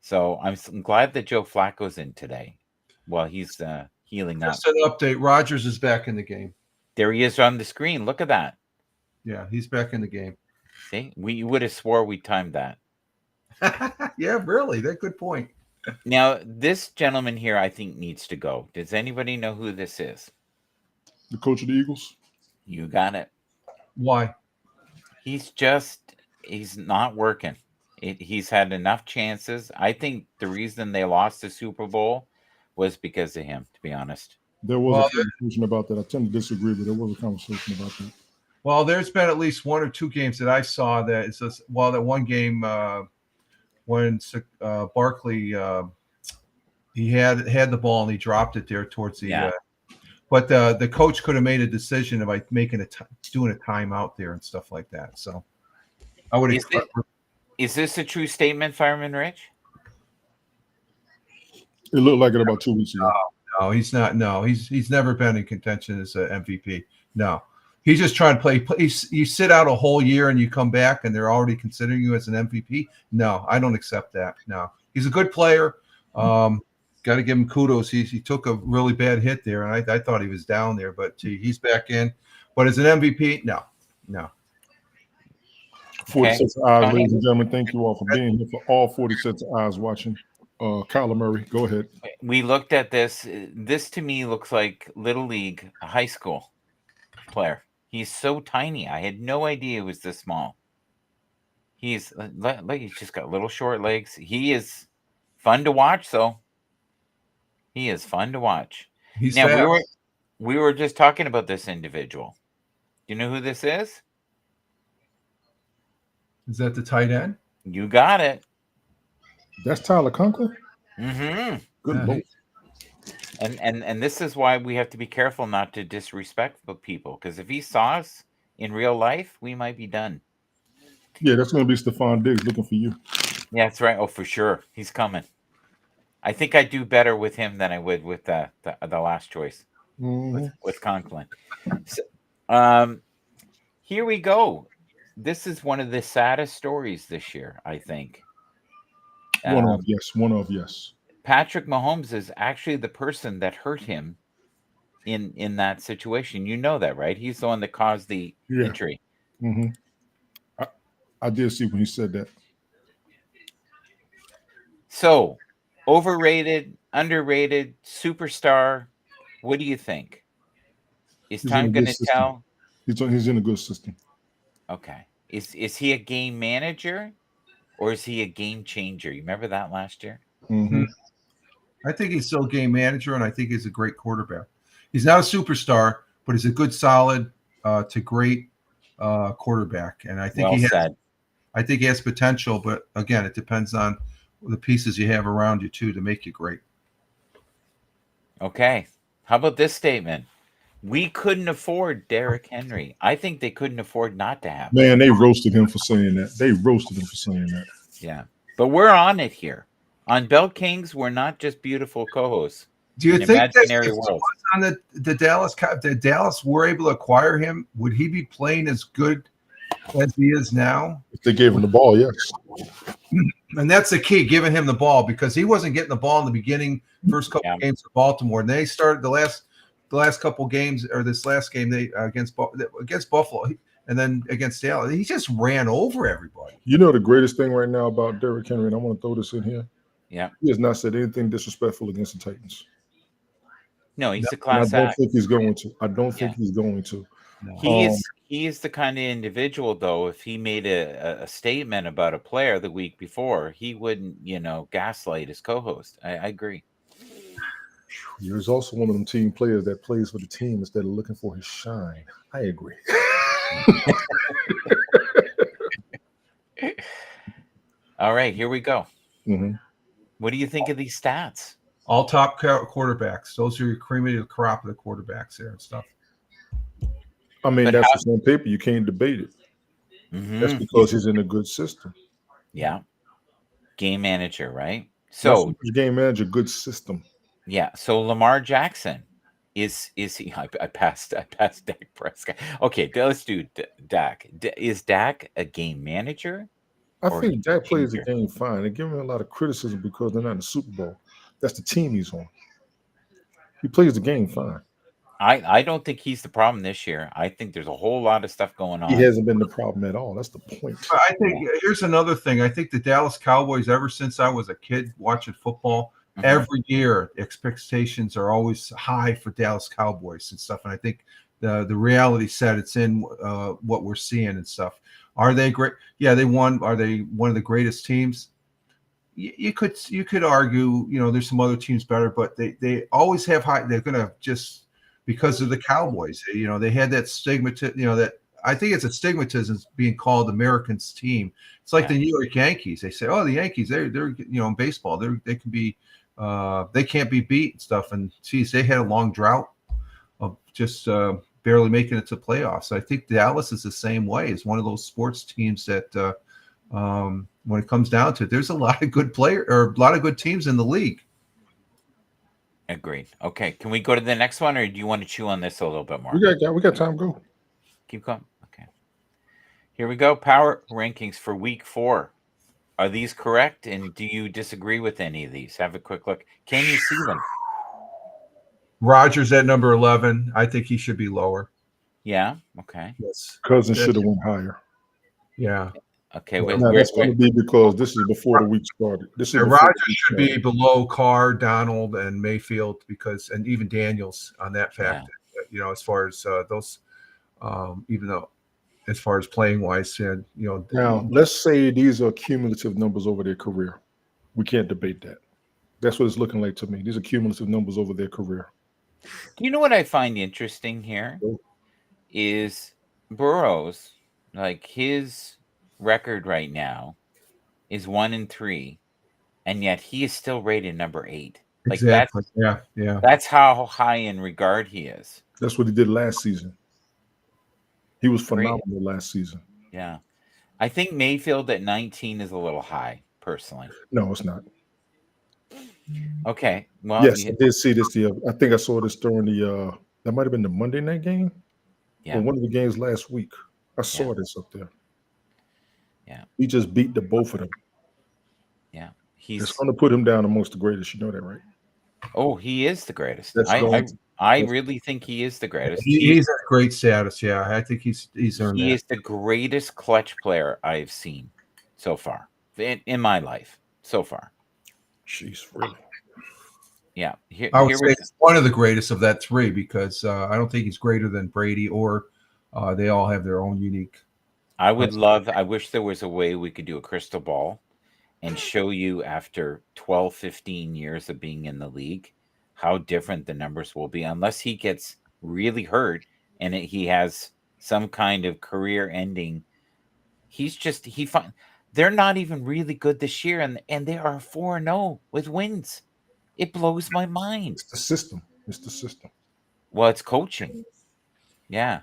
So I'm glad that Joe Flacco's in today. Well, he's healing up. Just an update. Rodgers is back in the game. There he is on the screen. Look at that. Yeah, he's back in the game. See, we would have swore we timed that. Yeah, really. That's a good point. Now, this gentleman here, I think, needs to go. Does anybody know who this is? The coach of the Eagles? You got it. Why? He's not working. He's had enough chances. I think the reason they lost the Super Bowl was because of him, to be honest. There was a conversation about that. I tend to disagree, but there was a conversation about that. Well, there's been at least one or two games that I saw that it's just, that one game when Barkley he had the ball and he dropped it there towards the but the coach could have made a decision of like doing a timeout there and stuff like that. So I would expect. Is this a true statement, Fireman Rich? It looked like it about 2 weeks ago. No, he's not. No, he's never been in contention as an MVP. No. He's just trying to play. You sit out a whole year and you come back and they're already considering you as an MVP. No, I don't accept that. No, he's a good player. Got to give him kudos. He took a really bad hit there, and I thought he was down there, but he's back in. But as an MVP, no. 40 sets of eyes, ladies and gentlemen. Thank you all for being here. For all 40 sets of eyes watching. Kyler Murray, go ahead. We looked at this. This to me looks like Little League, a high school player. He's so tiny. I had no idea he was this small. He's like he's just got little short legs. He is fun to watch, though. He is fun to watch. He's Now fast. we were just talking about this individual. Do you know who this is? Is that the tight end? You got it. That's Tyler Conklin. Mm-hmm. Good Yeah, lord. And this is why we have to be careful not to disrespect the people, because if he saw us in real life, we might be done. Yeah, that's going to be Stephon Diggs looking for you. Yeah, that's right. Oh, for sure, he's coming. I think I do better with him than I would with the last choice with Conklin. So, here we go. This is one of the saddest stories this year, I think. One of yes. Patrick Mahomes is actually the person that hurt him in that situation. You know that, right? He's the one that caused the injury. Mm-hmm. I did see when he said that. So, overrated, underrated, superstar. What do you think? Is time going to tell? He's in a good system. Okay. Is he a game manager or is he a game changer? You remember that last year? Mm-hmm. I think he's still a game manager, and I think he's a great quarterback. He's not a superstar, but he's a good, solid to great quarterback, and I think Well he has. said. I think he has potential, but again, it depends on the pieces you have around you too to make you great. Okay. How about this statement? We couldn't afford Derrick Henry. I think they couldn't afford not to have him. Man, they roasted him for saying that. Yeah. But we're on it here. On Bell Kings, we're not just beautiful co-hosts. Do you in think that imaginary if he world. was on the Dallas were able to acquire him, would he be playing as good as he is now? If they gave him the ball, yes. And that's the key, giving him the ball, because he wasn't getting the ball in the beginning, first couple games of Baltimore. And they started the last couple games, or this last game they against Buffalo, and then against Dallas, he just ran over everybody. You know the greatest thing right now about Derrick Henry, and I want to throw this in here. Yeah. He has not said anything disrespectful against the Titans. No, he's a class I don't act. think he's going to. I don't think he's going to. No. He is the kind of individual, though, if he made a statement about a player the week before, he wouldn't, gaslight his co-host. I agree. He's also one of them team players that plays for the team instead of looking for his shine. I agree. All right, here we go. Mm-hmm. What do you think of these stats? All top quarterbacks. Those are your cream of the crop of the quarterbacks there and stuff. I mean, that's what's on paper. You can't debate it. Mm-hmm. That's because he's in a good system. Yeah. Game manager, right? So game manager, good system. Yeah. So Lamar Jackson is he? I passed Dak Prescott. Okay, let's do Dak. Is Dak a game manager? I think Dak plays the game fine. They give him a lot of criticism because they're not in the Super Bowl. That's the team he's on. He plays the game fine. I don't think he's the problem this year. I think there's a whole lot of stuff going on. He hasn't been the problem at all. That's the point. I think here's another thing. I think the Dallas Cowboys, ever since I was a kid watching football, every year expectations are always high for Dallas Cowboys and stuff. And I think the reality set it's in what we're seeing and stuff. Are they great? Yeah, they won. Are they one of the greatest teams? You could argue, there's some other teams better, but they always have high. They're going to just because of the Cowboys, they had that stigma that I think it's a stigmatism being called Americans team. It's like the New York Yankees. They say, oh, the Yankees, they're in baseball, they can be they can't be beat and stuff. And geez, they had a long drought of just barely making it to playoffs. I think Dallas is the same way. It's one of those sports teams that when it comes down to it, there's a lot of good players or a lot of good teams in the league. Agreed. Okay, can we go to the next one, or do you want to chew on this a little bit more? We got time. Go. Keep going. Okay. Here we go. Power rankings for week 4. Are these correct? And do you disagree with any of these? Have a quick look. Can you see them? Rodgers at number 11. I think he should be lower. Yeah. Okay. Yes. Cousins should have went higher. Yeah. Okay. That's going to be because this is before the week started. Rodgers should be below Carr, Donald, and Mayfield and even Daniels on that factor. As far as those, even though as far as playing wise. Said, Now, let's say these are cumulative numbers over their career. We can't debate that. That's what it's looking like to me. These are cumulative numbers over their career. Do you know what I find interesting here? Is Burrows, like his record right now is 1-3, and yet he is still rated number 8. Like exactly. Yeah. that's how high in regard he is. That's what he did last season. He was Great. phenomenal last season. Yeah. I think Mayfield at 19 is a little high, personally. No, it's not. Okay. Well, Yes, I did see this. I think I saw this during the. That might have been the Monday night game, yeah. or one of the games last week. I saw this up there. Yeah. He just beat the both of them. Yeah. It's going to put him down amongst the greatest. You know that, right? Oh, he is the greatest. I really think he is the greatest. He's at great status. Yeah, I think he's earned that. He is the greatest clutch player I've seen so far in my life so far. Jeez, really? Yeah. I would say it's one of the greatest of that three because I don't think he's greater than Brady or they all have their own unique. I wish there was a way we could do a crystal ball and show you after 12, 15 years of being in the league how different the numbers will be unless he gets really hurt and he has some kind of career ending. They're not even really good this year, and they are 4-0 with wins. It blows my mind. It's the system. Well, it's coaching. Yeah.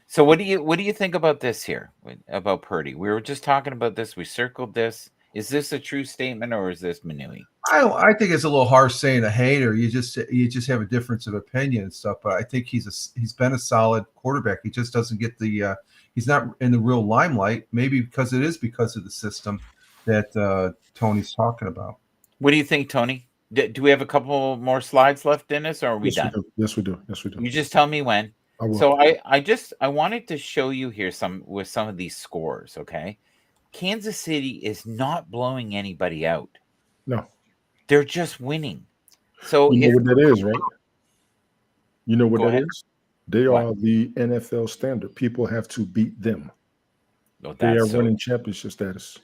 So what do you think about this here about Purdy? We were just talking about this. We circled this. Is this a true statement or is this Manui? I think it's a little harsh saying a hater. You just have a difference of opinion and stuff. But I think he's been a solid quarterback. He just doesn't get the he's not in the real limelight. Maybe because of the system that Tony's talking about. What do you think, Tony? Do we have a couple more slides left in us, or are we done? Yes, we do. You just tell me when. So I wanted to show you here some of these scores. Okay, Kansas City is not blowing anybody out. No, they're just winning. So you know what that is, right? You know what that is? They What? are the NFL standard. People have to beat them. Oh, they are winning championship status.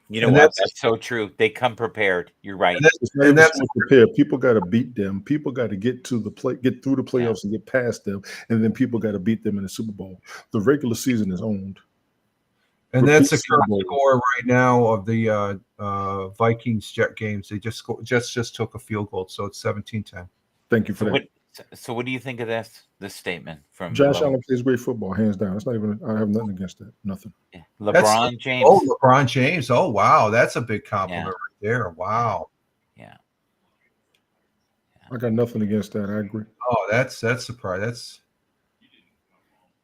You know what? That's so true. They come prepared. You're right. And that's prepared. People got to beat them. People got to get through the playoffs and get past them, and then people got to beat them in the Super Bowl. The regular season is owned. And that's the current score right now of the Vikings Jet games. They just took a field goal, so it's 17-10. Thank you for that. So what do you think of this statement from Josh Allen plays great football, hands down. It's not even. I have nothing against that. Nothing. Yeah. LeBron James. Oh, LeBron James. Oh, wow, that's a big compliment right there. Wow. Yeah. I got nothing against that. I agree. Oh, that's surprise.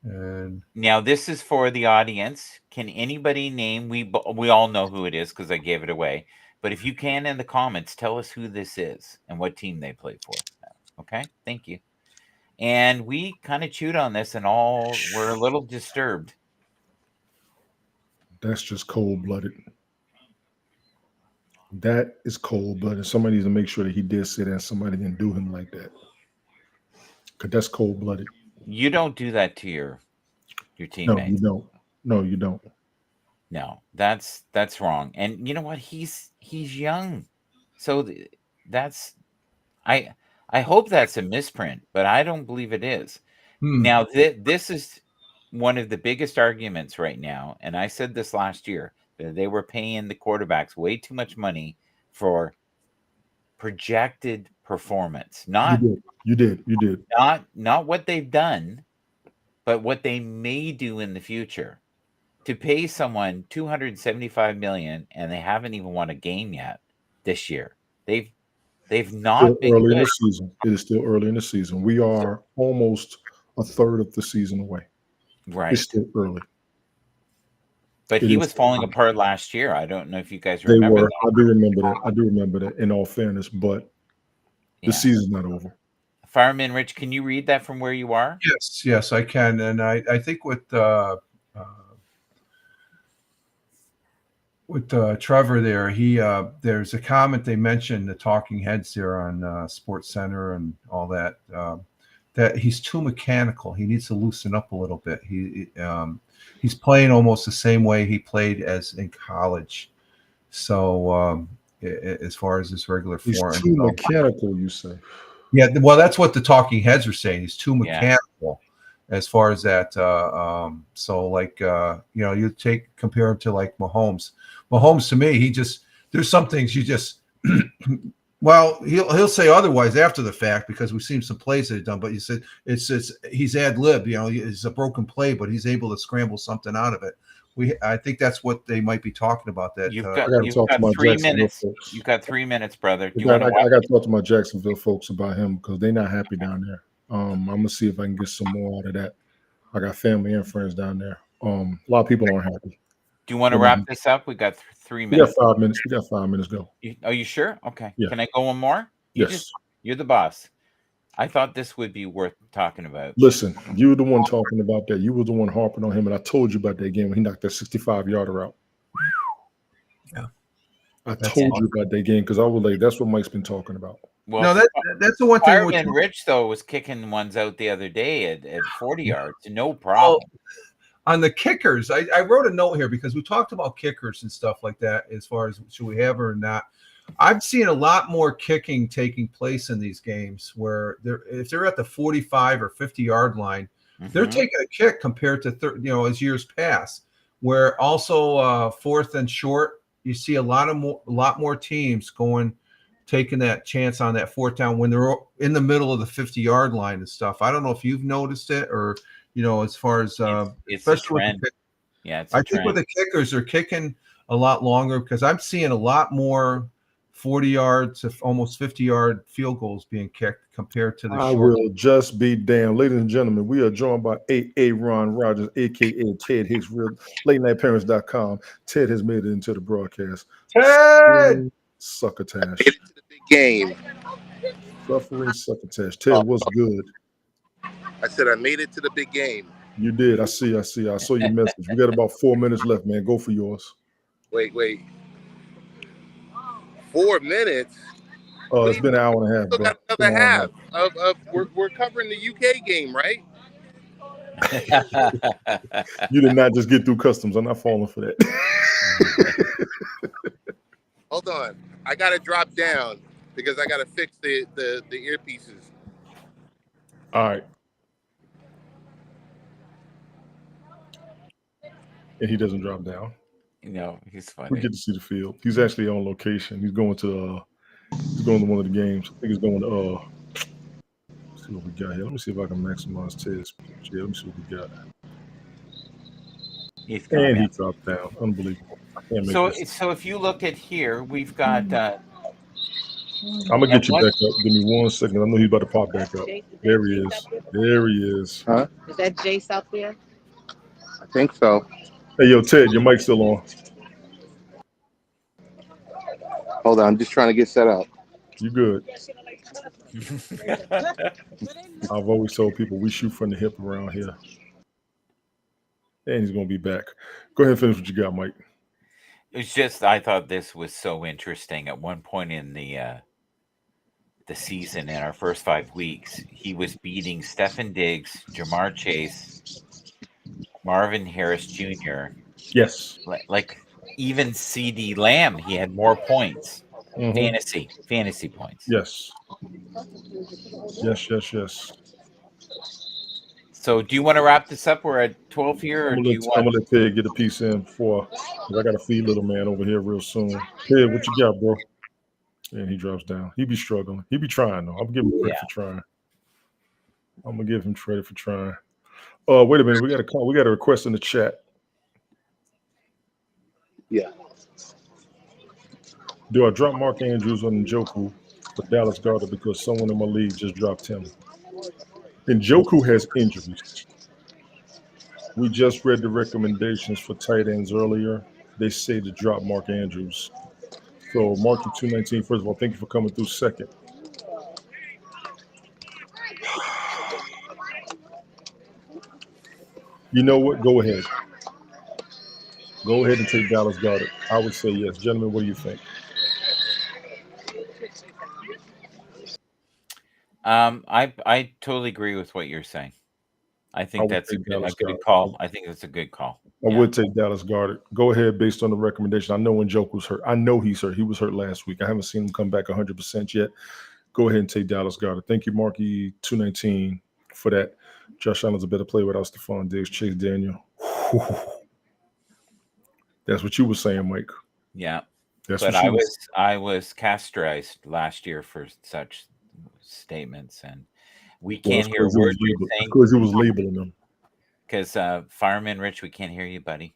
And now this is for the audience. Can anybody name? We all know who it is because I gave it away. But if you can in the comments, tell us who this is and what team they play for. Okay, thank you. And we kind of chewed on this and we're a little disturbed. That's just cold-blooded. That is cold-blooded. Somebody needs to make sure that he did say that. Somebody didn't do him like that. Because that's cold-blooded. You don't do that to your teammates. No, you don't. No, that's wrong. And you know what? He's young. So I hope that's a misprint, but I don't believe it is. Now, this is one of the biggest arguments right now, and I said this last year, that they were paying the quarterbacks way too much money for projected performance. You did. Not what they've done, but what they may do in the future. To pay someone $275 million and they haven't even won a game yet this year. They've not been early good. in the season. It is still early in the season. We are almost a third of the season away. Right. It's still early. But he was falling apart last year. I don't know if you guys remember that. I do remember that in all fairness, but the season's not over. Fireman Rich, can you read that from where you are? Yes, I can. And I think with Trevor there, there's a comment they mentioned the talking heads there on Sports Center and all that. that he's too mechanical. He needs to loosen up a little bit. He's playing almost the same way he played as in college. So as far as his regular He's form, too mechanical, you say? yeah. Well, that's what the talking heads are saying. He's too Yeah. mechanical as far as that. So like you compare him to like Mahomes. Mahomes to me, there's some things you just. Well, he'll say otherwise after the fact because we've seen some plays that he's done. But you said it's he's ad lib. It's a broken play, but he's able to scramble something out of it. I think that's what they might be talking about. That You've I got got to talk to my 3 Jacksonville minutes. folks. You've got 3 minutes, brother. Do you I want to? got to talk to my Jacksonville folks about him because they're not happy down there. I'm gonna see if I can get some more out of that. I got family and friends down there. A lot of people aren't happy. Do you want to wrap this up? We got 3 We got minutes. 5 minutes. We got 5 minutes. Go. Are you sure? Okay. Yeah. Can I go one more? Yes. You're the boss. I thought this would be worth talking about. Listen, you were the one talking about that. You were the one harping on him, and I told you about that game when he knocked that 65-yarder out. Yeah. I told you about that game because I was like, that's what Mike's been talking about. Well, no, that's the one thing. Fireman Rich though was kicking ones out the other day at 40 yards, no problem. On the kickers, I wrote a note here because we talked about kickers and stuff like that as far as should we have her or not. I've seen a lot more kicking taking place in these games where if they're at the 45 or 50-yard line, they're taking a kick compared to as years pass. Where also fourth and short, you see a lot more teams taking that chance on that fourth down when they're in the middle of the 50-yard line and stuff. I don't know if you've noticed it or as far as it's a trend. I think with the kickers, they're kicking a lot longer because I'm seeing a lot more 40-yard to almost 50-yard field goals being kicked compared to the I short. will just be damned. Ladies and gentlemen, we are joined by Ron Rogers, a.k.a. Ted Hicks, LateNightParents.com. Ted has made it into the broadcast. Ted! Succotash. Made it to the big game. Suffering succotash. Ted, what's good? I said I made it to the big game. You did. I see. I saw your message. We got about 4 minutes left, man. Go for yours. Wait. 4 minutes? It's been an hour and a half, Still bro. got another half of we're covering the UK game, right? You did not just get through customs. I'm not falling for that. Hold on. I gotta drop down because I gotta fix the earpieces. All right. And he doesn't drop down. No, he's funny. We get to see the field. He's actually on location. He's going to one of the games. I think he's going to let's see what we got here. Let me see if I can maximize Ted's pitch. Yeah, let me see what we got. And he dropped down. Unbelievable. So if you look at here, we've got I'm gonna get you back up. Give me 1 second. I know he's about to pop back up. There he is. There he is. Huh? Is that Jace out there? I think so. Hey, yo, Ted, your mic's still on. Hold on, I'm just trying to get set up. You good. I've always told people we shoot from the hip around here. And he's going to be back. Go ahead and finish what you got, Mike. It's just I thought this was so interesting. At one point in the season, in our first 5 weeks, he was beating Stefan Diggs, Jamar Chase, Marvin Harris Jr. Yes. Like even CD Lamb, he had more points. Fantasy points. Yes. So do you want to wrap this up? We're at 12 here. I'm going to let Ted get a piece in before, because I got to feed little man over here real soon. Ted, what you got, bro? And he drops down. He be struggling. He be trying, though. I'm giving him credit for trying. I'm going to give him credit for trying. Wait a minute. We got a call. We got a request in the chat. Yeah. Do I drop Mark Andrews on Njoku for Dallas Goedert because someone in my league just dropped him? Njoku has injuries. We just read the recommendations for tight ends earlier. They say to drop Mark Andrews. So Mark at 219, first of all, thank you for coming through second. You know what? Go ahead. Go ahead and take Dallas Goedert. I would say yes. Gentlemen, what do you think? I totally agree with what you're saying. I think would that's a take good, Dallas good Goedert. call. I think that's a good call. I Yeah. would take Dallas Goedert. Go ahead based on the recommendation. I know when Joke was hurt. I know he's hurt. He was hurt last week. I haven't seen him come back 100% yet. Go ahead and take Dallas Goedert. Thank you, Marky 219 for that. Josh Allen's a better player without Stephon Diggs, Chase Daniel. That's what you were saying, Mike. Yeah. That's But what you was. I was castrated last year for such statements, and we can't hear a word you're saying Because he was labeling them. because Fireman Rich, we can't hear you, buddy.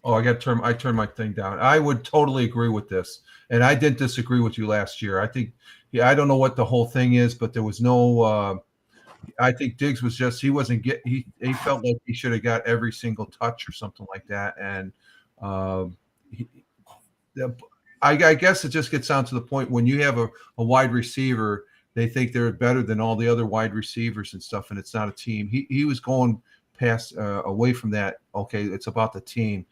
Oh, I turned my thing down. I would totally agree with this, and I didn't disagree with you last year. I think, I don't know what the whole thing is, but there was no. I think Diggs was just he felt like he should have got every single touch or something like that, and I guess it just gets down to the point when you have a wide receiver, they think they're better than all the other wide receivers and stuff, and it's not a team. He was going past away from that. Okay, it's about the team,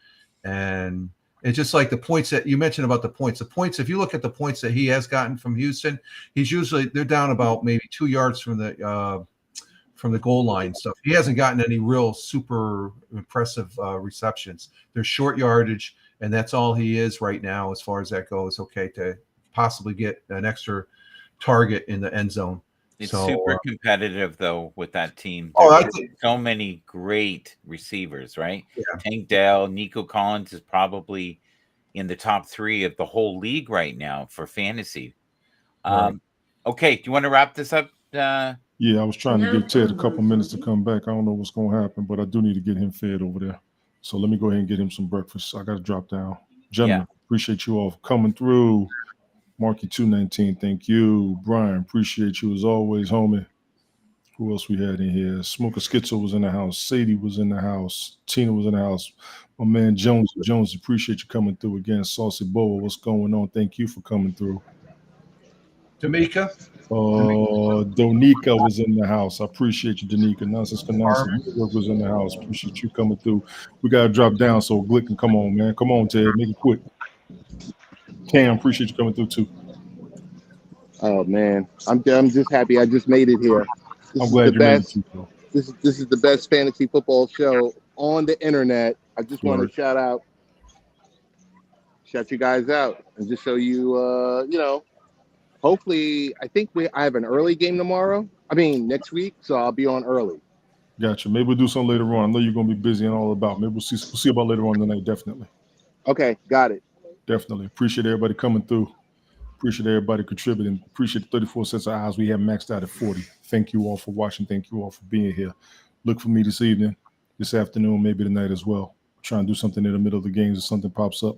and it's just like the points that you mentioned about the points. The points, if you look at the points that he has gotten from Houston, they're down about maybe 2 yards from the goal line stuff. He hasn't gotten any real super impressive receptions. They're short yardage, and that's all he is right now as far as that goes. Okay, to possibly get an extra target in the end zone. It's So, super competitive though with that team. I There's so many great receivers, right? Yeah. Tank Dell, Nico Collins is probably in the top 3 of the whole league right now for fantasy. Right. Okay, do you want to wrap this up? Yeah, I was trying to give Ted a couple minutes to come back. I don't know what's going to happen, but I do need to get him fed over there. So let me go ahead and get him some breakfast. I got to drop down. Gentlemen, appreciate you all for coming through. Marky 219, thank you. Brian, appreciate you as always, homie. Who else we had in here? Smoker Schizo was in the house. Sadie was in the house. Tina was in the house. My man Jones, appreciate you coming through again. Saucy Boa, what's going on? Thank you for coming through. Tamika. Donika was in the house. I appreciate you, Donika. Nonsense was in the house. Appreciate you coming through. We gotta drop down so Glick can come on, man. Come on, Ted. Make it quick. Cam, appreciate you coming through too. Oh man, I'm just happy I just made it here. I'm glad you made it too, bro. This is the best fantasy football show on the internet. I just want to shout you guys out and just show you, hopefully, I think I have an early game next week, so I'll be on early. Gotcha. Maybe we'll do something later on. I know you're gonna be busy and all about. Maybe we'll see about later on tonight. Definitely. Okay, got it. Definitely. Appreciate everybody coming through. Appreciate everybody contributing. Appreciate the 34 cents of eyes we have maxed out at 40. Thank you all for watching. Thank you all for being here. Look for me this evening, this afternoon, maybe tonight as well. Try and do something in the middle of the games if something pops up.